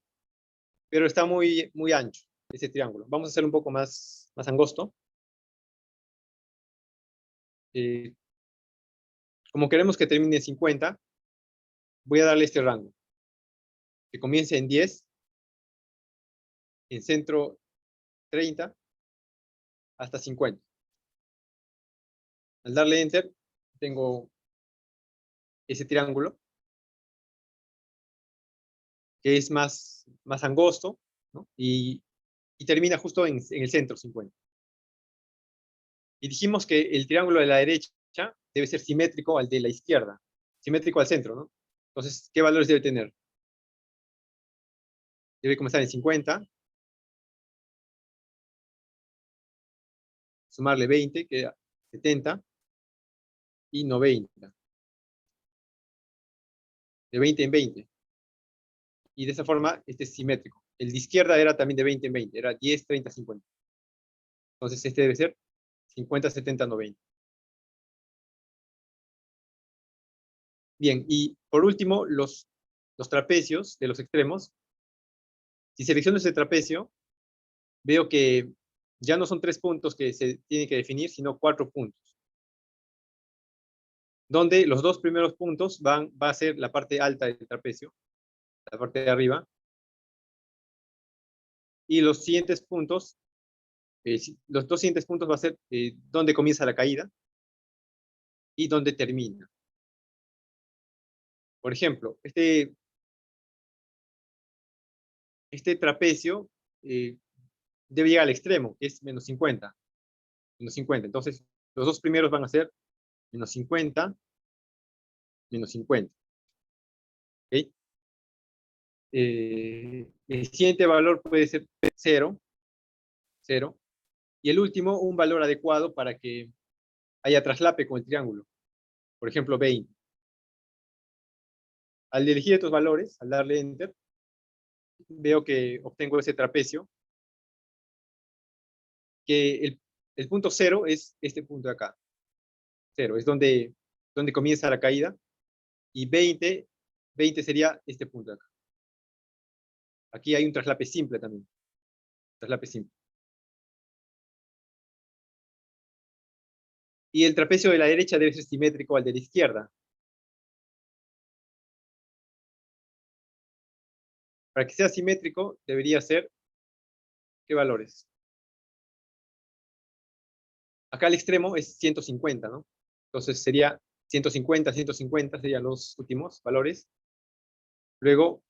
pero está muy ancho ese triángulo. Vamos a hacerlo un poco más angosto. Como queremos que termine en 50, voy a darle este rango, que comience en 10, en centro 30, hasta 50. Al darle Enter, tengo ese triángulo, que es más angosto, ¿no? y termina justo en el centro 50. Y dijimos que el triángulo de la derecha debe ser simétrico al de la izquierda, simétrico al centro, ¿no? Entonces, ¿qué valores debe tener? Debe comenzar en 50, sumarle 20, queda 70, y 90. De 20 en 20. Y de esa forma, este es simétrico. El de izquierda era también de 20 en 20, era 10, 30, 50. Entonces, este debe ser 50, 70, 90. Bien, y por último, los trapecios de los extremos. Si selecciono ese trapecio, veo que ya no son 3 puntos que se tienen que definir, sino 4 puntos. Donde los 2 primeros puntos va a ser la parte alta del trapecio, la parte de arriba. Y los siguientes puntos, los 2 siguientes puntos va a ser donde comienza la caída y donde termina. Por ejemplo, este trapecio debe llegar al extremo, que es menos 50. Menos 50. Entonces, los 2 primeros van a ser menos 50, menos 50. ¿Okay? El siguiente valor puede ser 0, 0. Y el último, un valor adecuado para que haya traslape con el triángulo. Por ejemplo, 20. Al elegir estos valores, al darle Enter, veo que obtengo ese trapecio, que el punto 0 es este punto de acá. 0 es donde comienza la caída, y 20 sería este punto de acá. Aquí hay un traslape simple también. Traslape simple. Y el trapecio de la derecha debe ser simétrico al de la izquierda. Para que sea simétrico, debería ser, ¿qué valores? Acá al extremo es 150, ¿no? Entonces sería 150, 150 serían los últimos valores. Luego,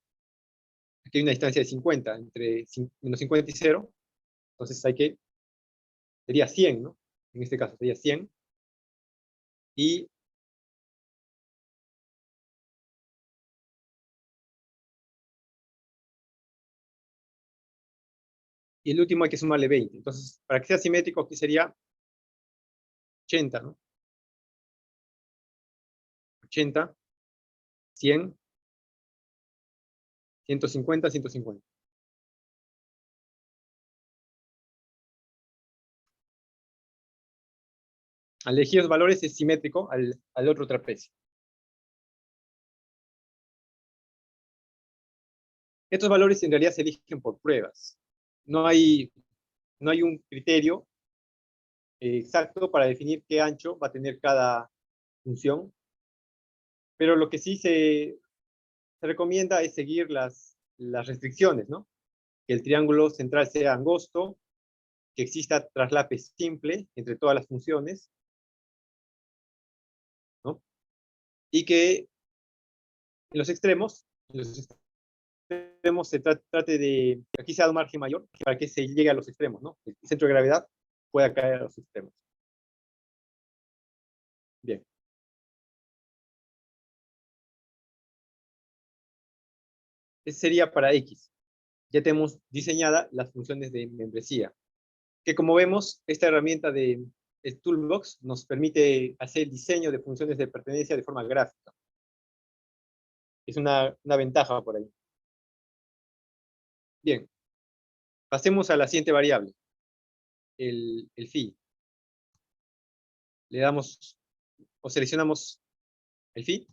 aquí hay una distancia de 50, entre menos 50 y 0. Entonces sería 100, ¿no? En este caso sería 100. Y el último hay que sumarle 20. Entonces, para que sea simétrico, aquí sería 80, ¿no? 80, 100, 150, 150. Al elegir los valores es simétrico al otro trapecio. Estos valores en realidad se eligen por pruebas. No hay un criterio exacto para definir qué ancho va a tener cada función, pero lo que sí se recomienda es seguir las restricciones, ¿no? Que el triángulo central sea angosto, que exista traslape simple entre todas las funciones, ¿no? Y que en los extremos se trate de, aquí sea un margen mayor para que se llegue a los extremos, ¿no? El centro de gravedad pueda caer a los extremos. Bien. Ese sería para X. Ya tenemos diseñadas las funciones de membresía, que como vemos, esta herramienta de Toolbox nos permite hacer el diseño de funciones de pertenencia de forma gráfica. Es una ventaja por ahí. Bien, pasemos a la siguiente variable, el phi. Le damos, o seleccionamos el phi.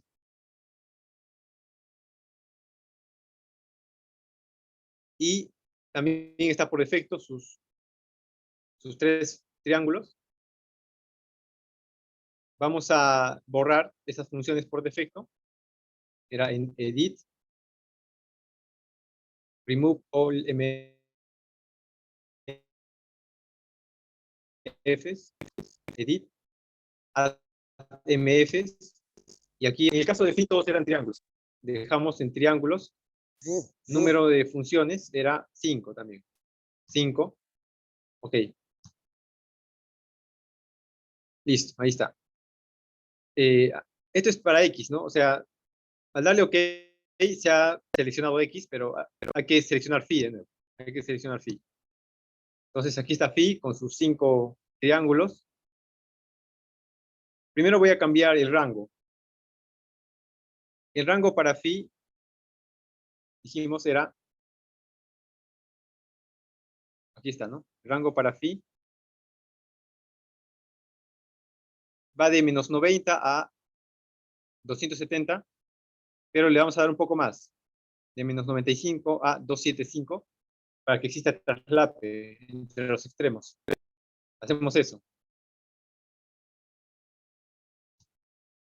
Y también está por defecto sus 3 triángulos. Vamos a borrar esas funciones por defecto. Era en Edit, Remove All MFs, Edit, Add MFs, y aquí en el caso de phi todos eran triángulos. Dejamos en triángulos. Número de funciones era 5 también. 5. Ok. Listo, ahí está. Esto es para X, ¿no? O sea, al darle OK, se ha seleccionado X, pero hay que seleccionar phi de nuevo. Hay que seleccionar phi. Entonces aquí está phi con sus 5 triángulos. Primero voy a cambiar el rango. El rango para phi, dijimos, era, aquí está, ¿no? El rango para phi va de menos 90 a 270, pero le vamos a dar un poco más, de menos 95 a 275. para que exista traslape entre los extremos. Hacemos eso.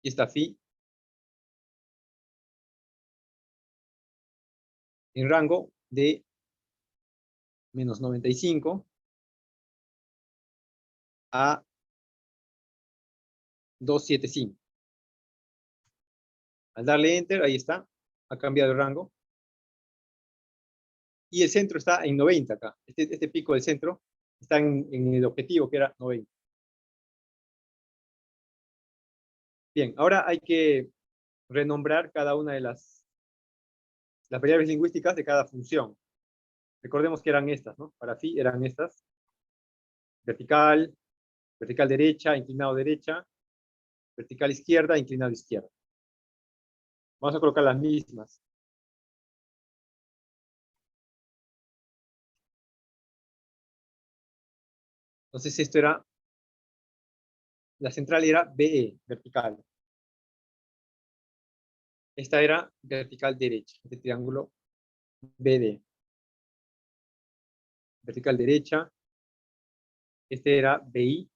Y esta phi en rango de menos 95 a 275. Al darle Enter, ahí está, ha cambiado el rango. Y el centro está en 90 acá. Este pico del centro está en el objetivo, que era 90. Bien, ahora hay que renombrar cada una de las variables lingüísticas de cada función. Recordemos que eran estas, ¿no? Para phi eran estas. Vertical, vertical derecha, inclinado derecha, vertical izquierda, inclinado izquierda. Vamos a colocar las mismas. Entonces esto era, la central era BE, vertical. Esta era vertical derecha, este triángulo BD. Vertical derecha. Este era BI,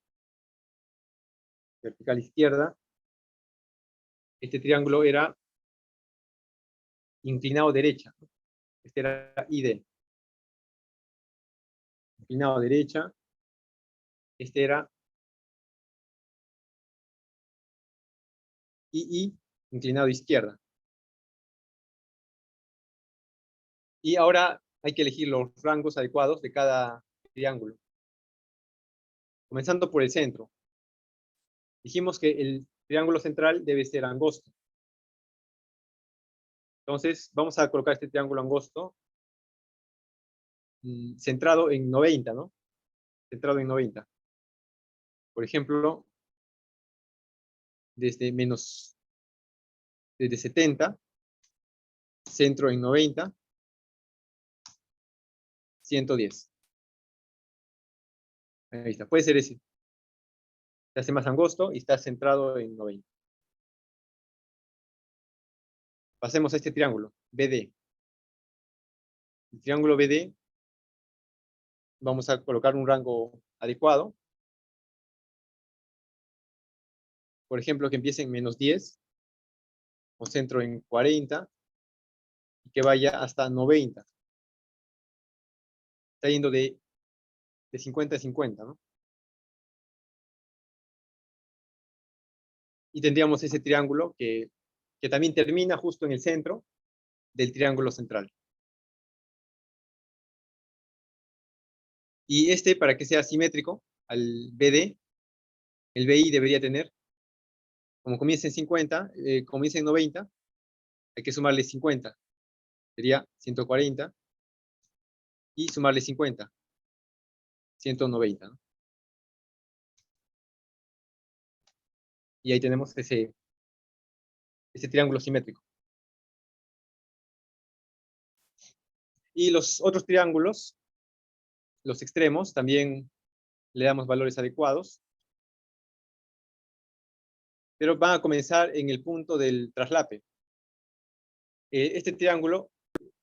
vertical izquierda. Este triángulo era inclinado derecha. Este era ID. Inclinado derecha. Este era II, inclinado izquierda. Y ahora hay que elegir los rangos adecuados de cada triángulo. Comenzando por el centro. Dijimos que el triángulo central debe ser angosto. Entonces, vamos a colocar este triángulo angosto centrado en 90, ¿no? Centrado en 90. Por ejemplo, desde 70, centro en 90, 110. Ahí está, puede ser ese. Se hace más angosto y está centrado en 90. Pasemos a este triángulo, BD. El triángulo BD, vamos a colocar un rango adecuado. Por ejemplo, que empiece en menos 10, o centro en 40, y que vaya hasta 90. Está yendo de 50 a 50, ¿no? Y tendríamos ese triángulo que también termina justo en el centro del triángulo central. Y este, para que sea simétrico al BD, el BI debería tener, como comienza en 50, comienza en 90, hay que sumarle 50. Sería 140. Y sumarle 50. 190, ¿no? Y ahí tenemos ese triángulo simétrico. Y los otros triángulos, los extremos, también le damos valores adecuados. Pero van a comenzar en el punto del traslape. Este triángulo,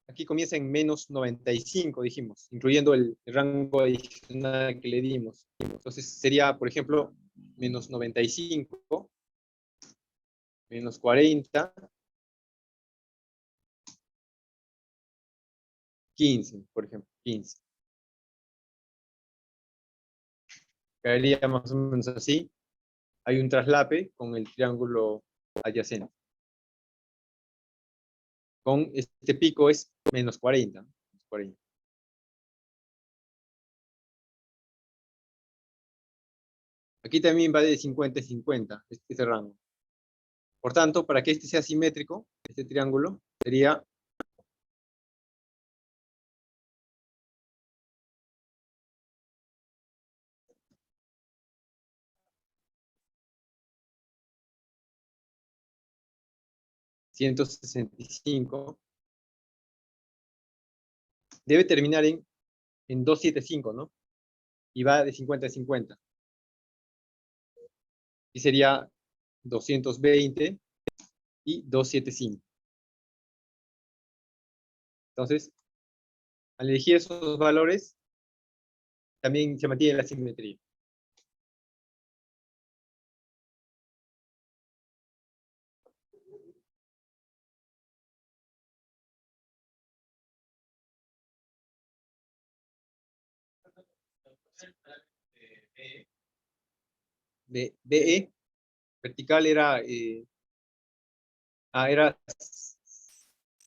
aquí comienza en menos 95, dijimos, incluyendo el rango adicional que le dimos. Entonces sería, por ejemplo, menos 95, menos 40, 15, por ejemplo, 15. Caería más o menos así. Hay un traslape con el triángulo adyacente. Con este pico es menos 40. Menos 40. Aquí también va de 50 a 50, este rango. Por tanto, para que este sea simétrico, este triángulo sería $165. Debe terminar en 275, ¿no? Y va de 50 a 50. Y sería 220 y 275. Entonces, Al elegir esos valores, también se mantiene la simetría. BE, vertical era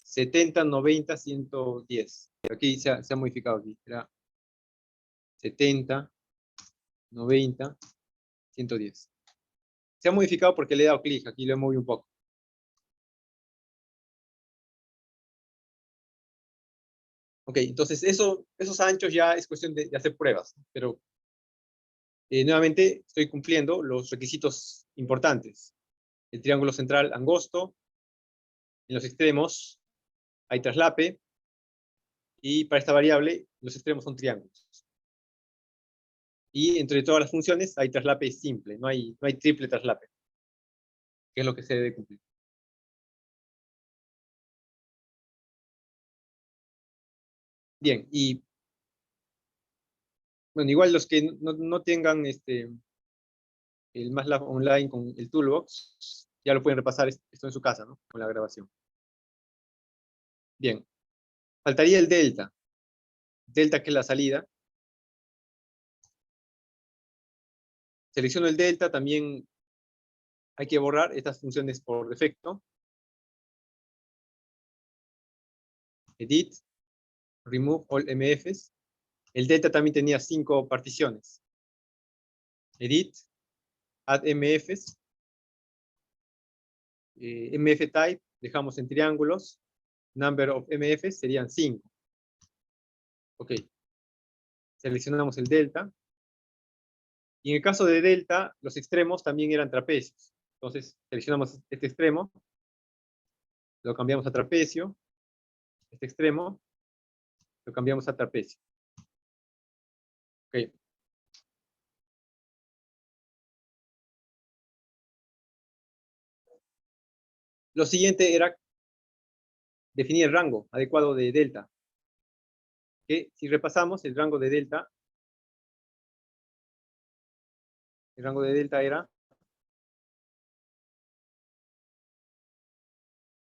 70, 90, 110. Aquí se ha modificado aquí. Era 70, 90, 110. Se ha modificado porque le he dado clic. Aquí lo he movido un poco. Ok, entonces esos anchos ya es cuestión de hacer pruebas. Pero nuevamente estoy cumpliendo los requisitos importantes. El triángulo central angosto. En los extremos hay traslape. Y para esta variable, los extremos son triángulos. Y entre todas las funciones hay traslape simple, no hay triple traslape, que es lo que se debe cumplir. Bien, y bueno, igual los que no tengan el MATLAB online con el Toolbox, ya lo pueden repasar esto en su casa, ¿no? Con la grabación. Bien, faltaría el delta. Delta, que es la salida. Selecciono el delta, también hay que borrar estas funciones por defecto. Edit, remove all MFs. El delta también tenía 5 particiones. Edit, add MFs. MF type, dejamos en triángulos. Number of MFs serían 5. Ok. Seleccionamos el delta. Y en el caso de delta, los extremos también eran trapecios. Entonces, seleccionamos este extremo. Lo cambiamos a trapecio. Este extremo. Lo cambiamos a trapecio. Ok. Lo siguiente era definir el rango adecuado de delta. Que si repasamos el rango de delta, el rango de delta era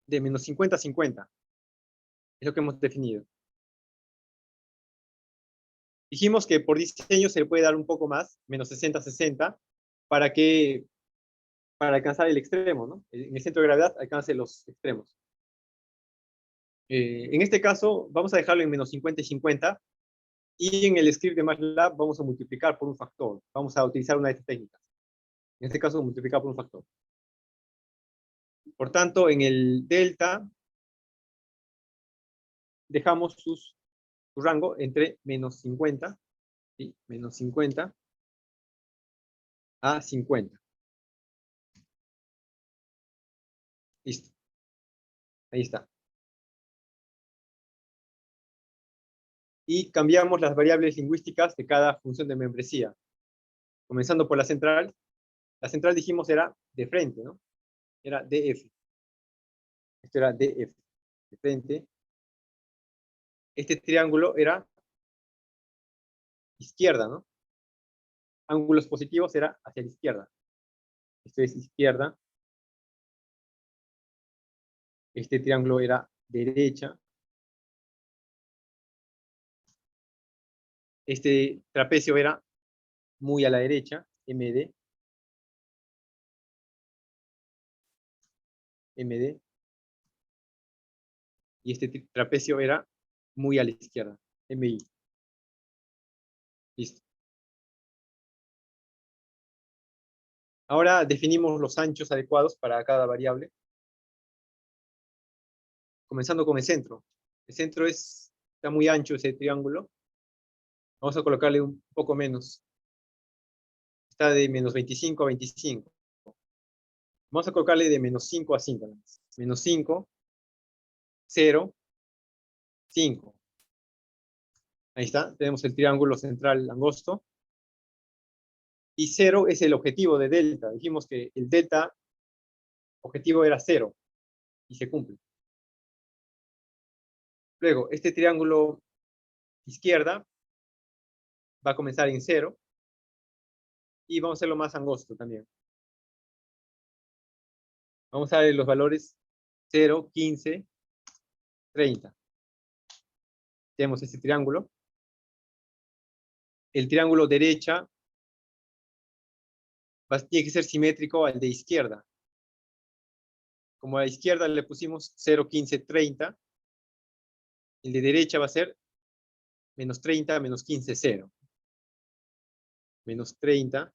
de menos 50 a 50. Es lo que hemos definido. Dijimos que por diseño se le puede dar un poco más, menos 60 a 60, para alcanzar el extremo, ¿no? En el centro de gravedad alcance los extremos. En este caso, vamos a dejarlo en menos 50 y 50, y en el script de MATLAB vamos a multiplicar por un factor. Vamos a utilizar una de estas técnicas. En este caso, multiplicar por un factor. Por tanto, en el delta, dejamos su rango entre menos 50, ¿sí? Menos 50 a 50. Listo. Ahí está. Y cambiamos las variables lingüísticas de cada función de membresía. Comenzando por la central. La central dijimos era de frente, ¿no? Era DF. Esto era DF, de frente. Este triángulo era izquierda, ¿no? Ángulos positivos era hacia la izquierda. Esto es izquierda. Este triángulo era derecha. Este trapecio era muy a la derecha, MD. MD. Y este trapecio era muy a la izquierda, MI. Listo. Ahora definimos los anchos adecuados para cada variable. Comenzando con el centro. El centro está muy ancho ese triángulo. Vamos a colocarle un poco menos. Está de menos 25 a 25. Vamos a colocarle de menos 5 a 5. Menos 5, 0, 5. Ahí está. Tenemos el triángulo central angosto. Y 0 es el objetivo de delta. Dijimos que el delta objetivo era 0. Y se cumple. Luego, este triángulo izquierda va a comenzar en 0 y vamos a hacerlo más angosto también. Vamos a ver los valores 0, 15, 30. Tenemos este triángulo. El triángulo derecha tiene que ser simétrico al de izquierda. Como a la izquierda le pusimos 0, 15, 30, el de derecha va a ser menos 30, menos 15, 0. Menos 30,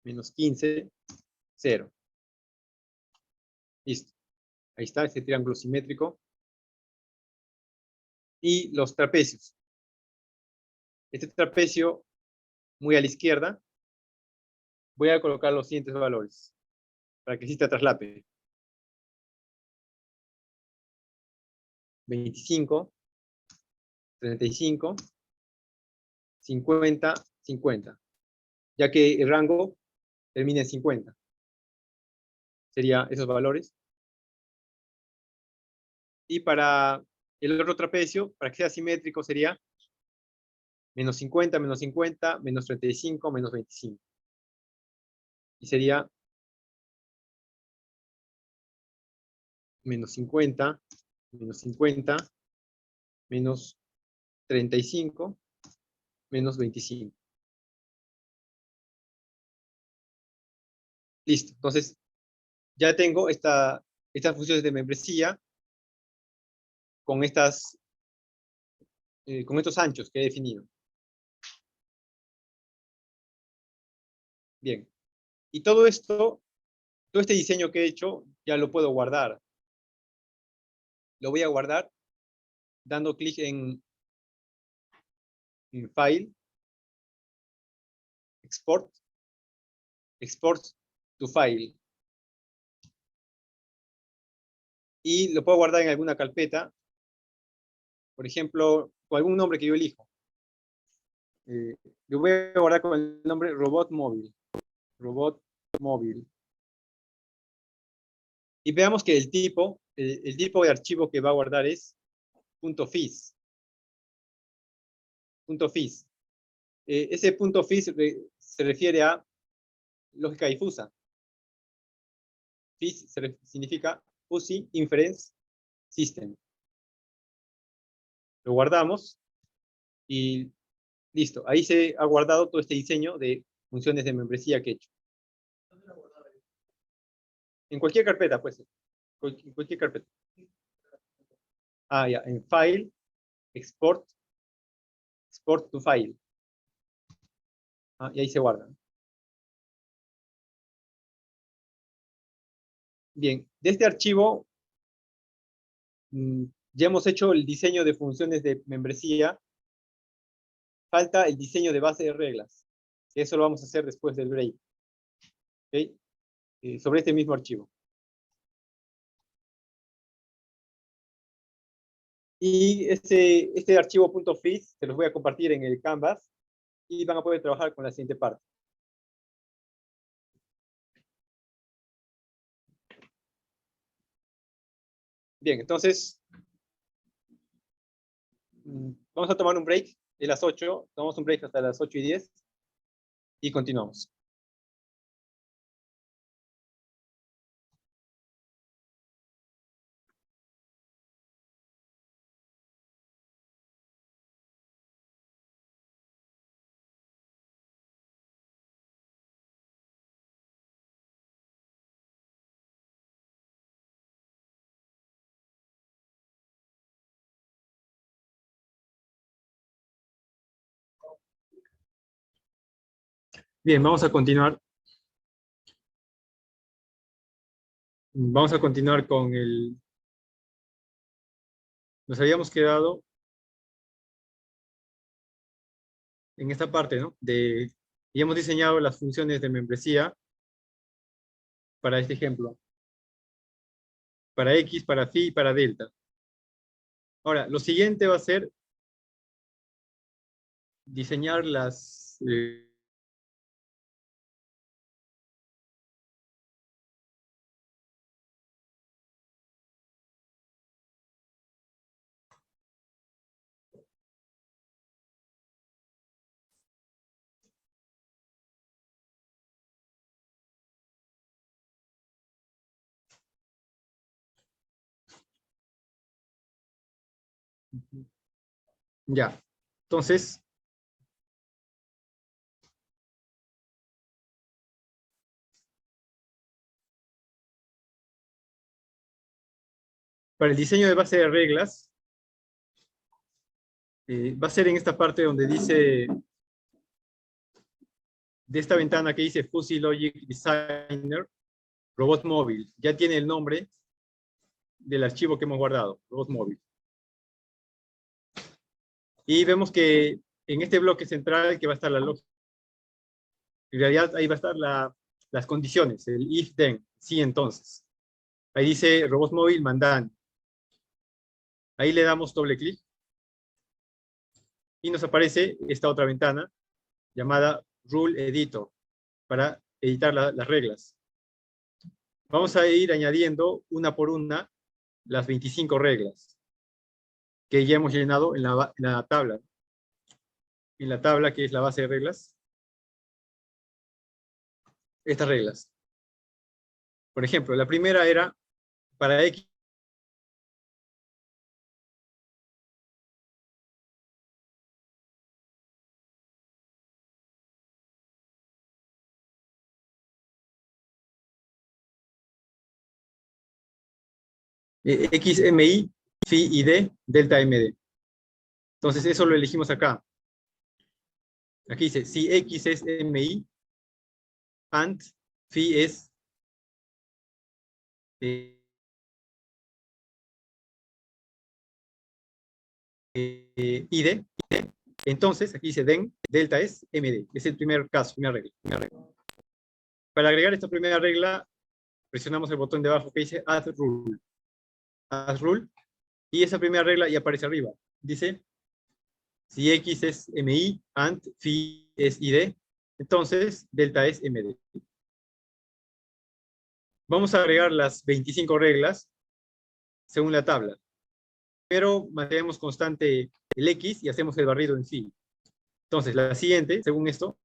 menos 15, 0. Listo. Ahí está este triángulo simétrico. Y los trapecios. Este trapecio, muy a la izquierda, voy a colocar los siguientes valores para que exista traslape. 25, 35, 50, 50. Ya que el rango termina en 50. Serían esos valores. Y para el otro trapecio, para que sea simétrico, sería menos 50, menos 50, menos 35, menos 25. Y sería menos 50, menos 50, menos 35, menos 25. Listo. Entonces, ya tengo estas funciones de membresía con estos anchos que he definido. Bien. Y todo esto, todo este diseño que he hecho, ya lo puedo guardar. Lo voy a guardar dando clic en File, Export, Export to File. Y lo puedo guardar en alguna carpeta, por ejemplo, con algún nombre que yo elijo. Lo voy a guardar con el nombre Robot Móvil. Robot Móvil. Y veamos que el tipo de archivo que va a guardar es .fis. .fis. Ese .fis se refiere a lógica difusa. FIS significa Fuzzy Inference System. Lo guardamos y listo. Ahí se ha guardado todo este diseño de funciones de membresía que he hecho. En cualquier carpeta, pues. En cualquier carpeta. Ah, ya. En File, Export, Export to File. Ah, y ahí se guarda. Bien. De este archivo ya hemos hecho el diseño de funciones de membresía. Falta el diseño de base de reglas. Eso lo vamos a hacer después del break. ¿Okay? Sobre este mismo archivo. Y este archivo .fis se los voy a compartir en el Canvas y van a poder trabajar con la siguiente parte. Bien, entonces vamos a tomar un break de las 8. Tomamos un break hasta las 8:10 y continuamos. Bien, vamos a continuar. Vamos a continuar con el... Nos habíamos quedado en esta parte, ¿no? Y hemos diseñado las funciones de membresía para este ejemplo. Para X, para Phi y para Delta. Ahora, lo siguiente va a ser diseñar las... Ya. Entonces, para el diseño de base de reglas, va a ser en esta parte donde dice, de esta ventana que dice Fuzzy Logic Designer, Robot Móvil. Ya tiene el nombre del archivo que hemos guardado, Robot Móvil. Y vemos que en este bloque central que va a estar la lógica, en realidad ahí va a estar las condiciones, el if then, sí entonces. Ahí dice Robot Móvil mandan. Ahí le damos doble clic y nos aparece esta otra ventana llamada Rule Editor para editar las reglas. Vamos a ir añadiendo una por una las 25 reglas que ya hemos llenado en la tabla. En la tabla que es la base de reglas. Estas reglas. Por ejemplo, la primera era para X. XMI, phi y D, delta MD. Entonces eso lo elegimos acá. Aquí dice, si X es MI, and phi es ID, entonces aquí dice then, delta es MD. Es el primer caso, primera regla. Para agregar esta primera regla, presionamos el botón de abajo que dice Add Rule. Add Rule. Y esa primera regla ya aparece arriba. Dice, si X es MI, and phi es ID, entonces delta es MD. Vamos a agregar las 25 reglas según la tabla. Pero mantenemos constante el X y hacemos el barrido en phi. Entonces, la siguiente, según esto,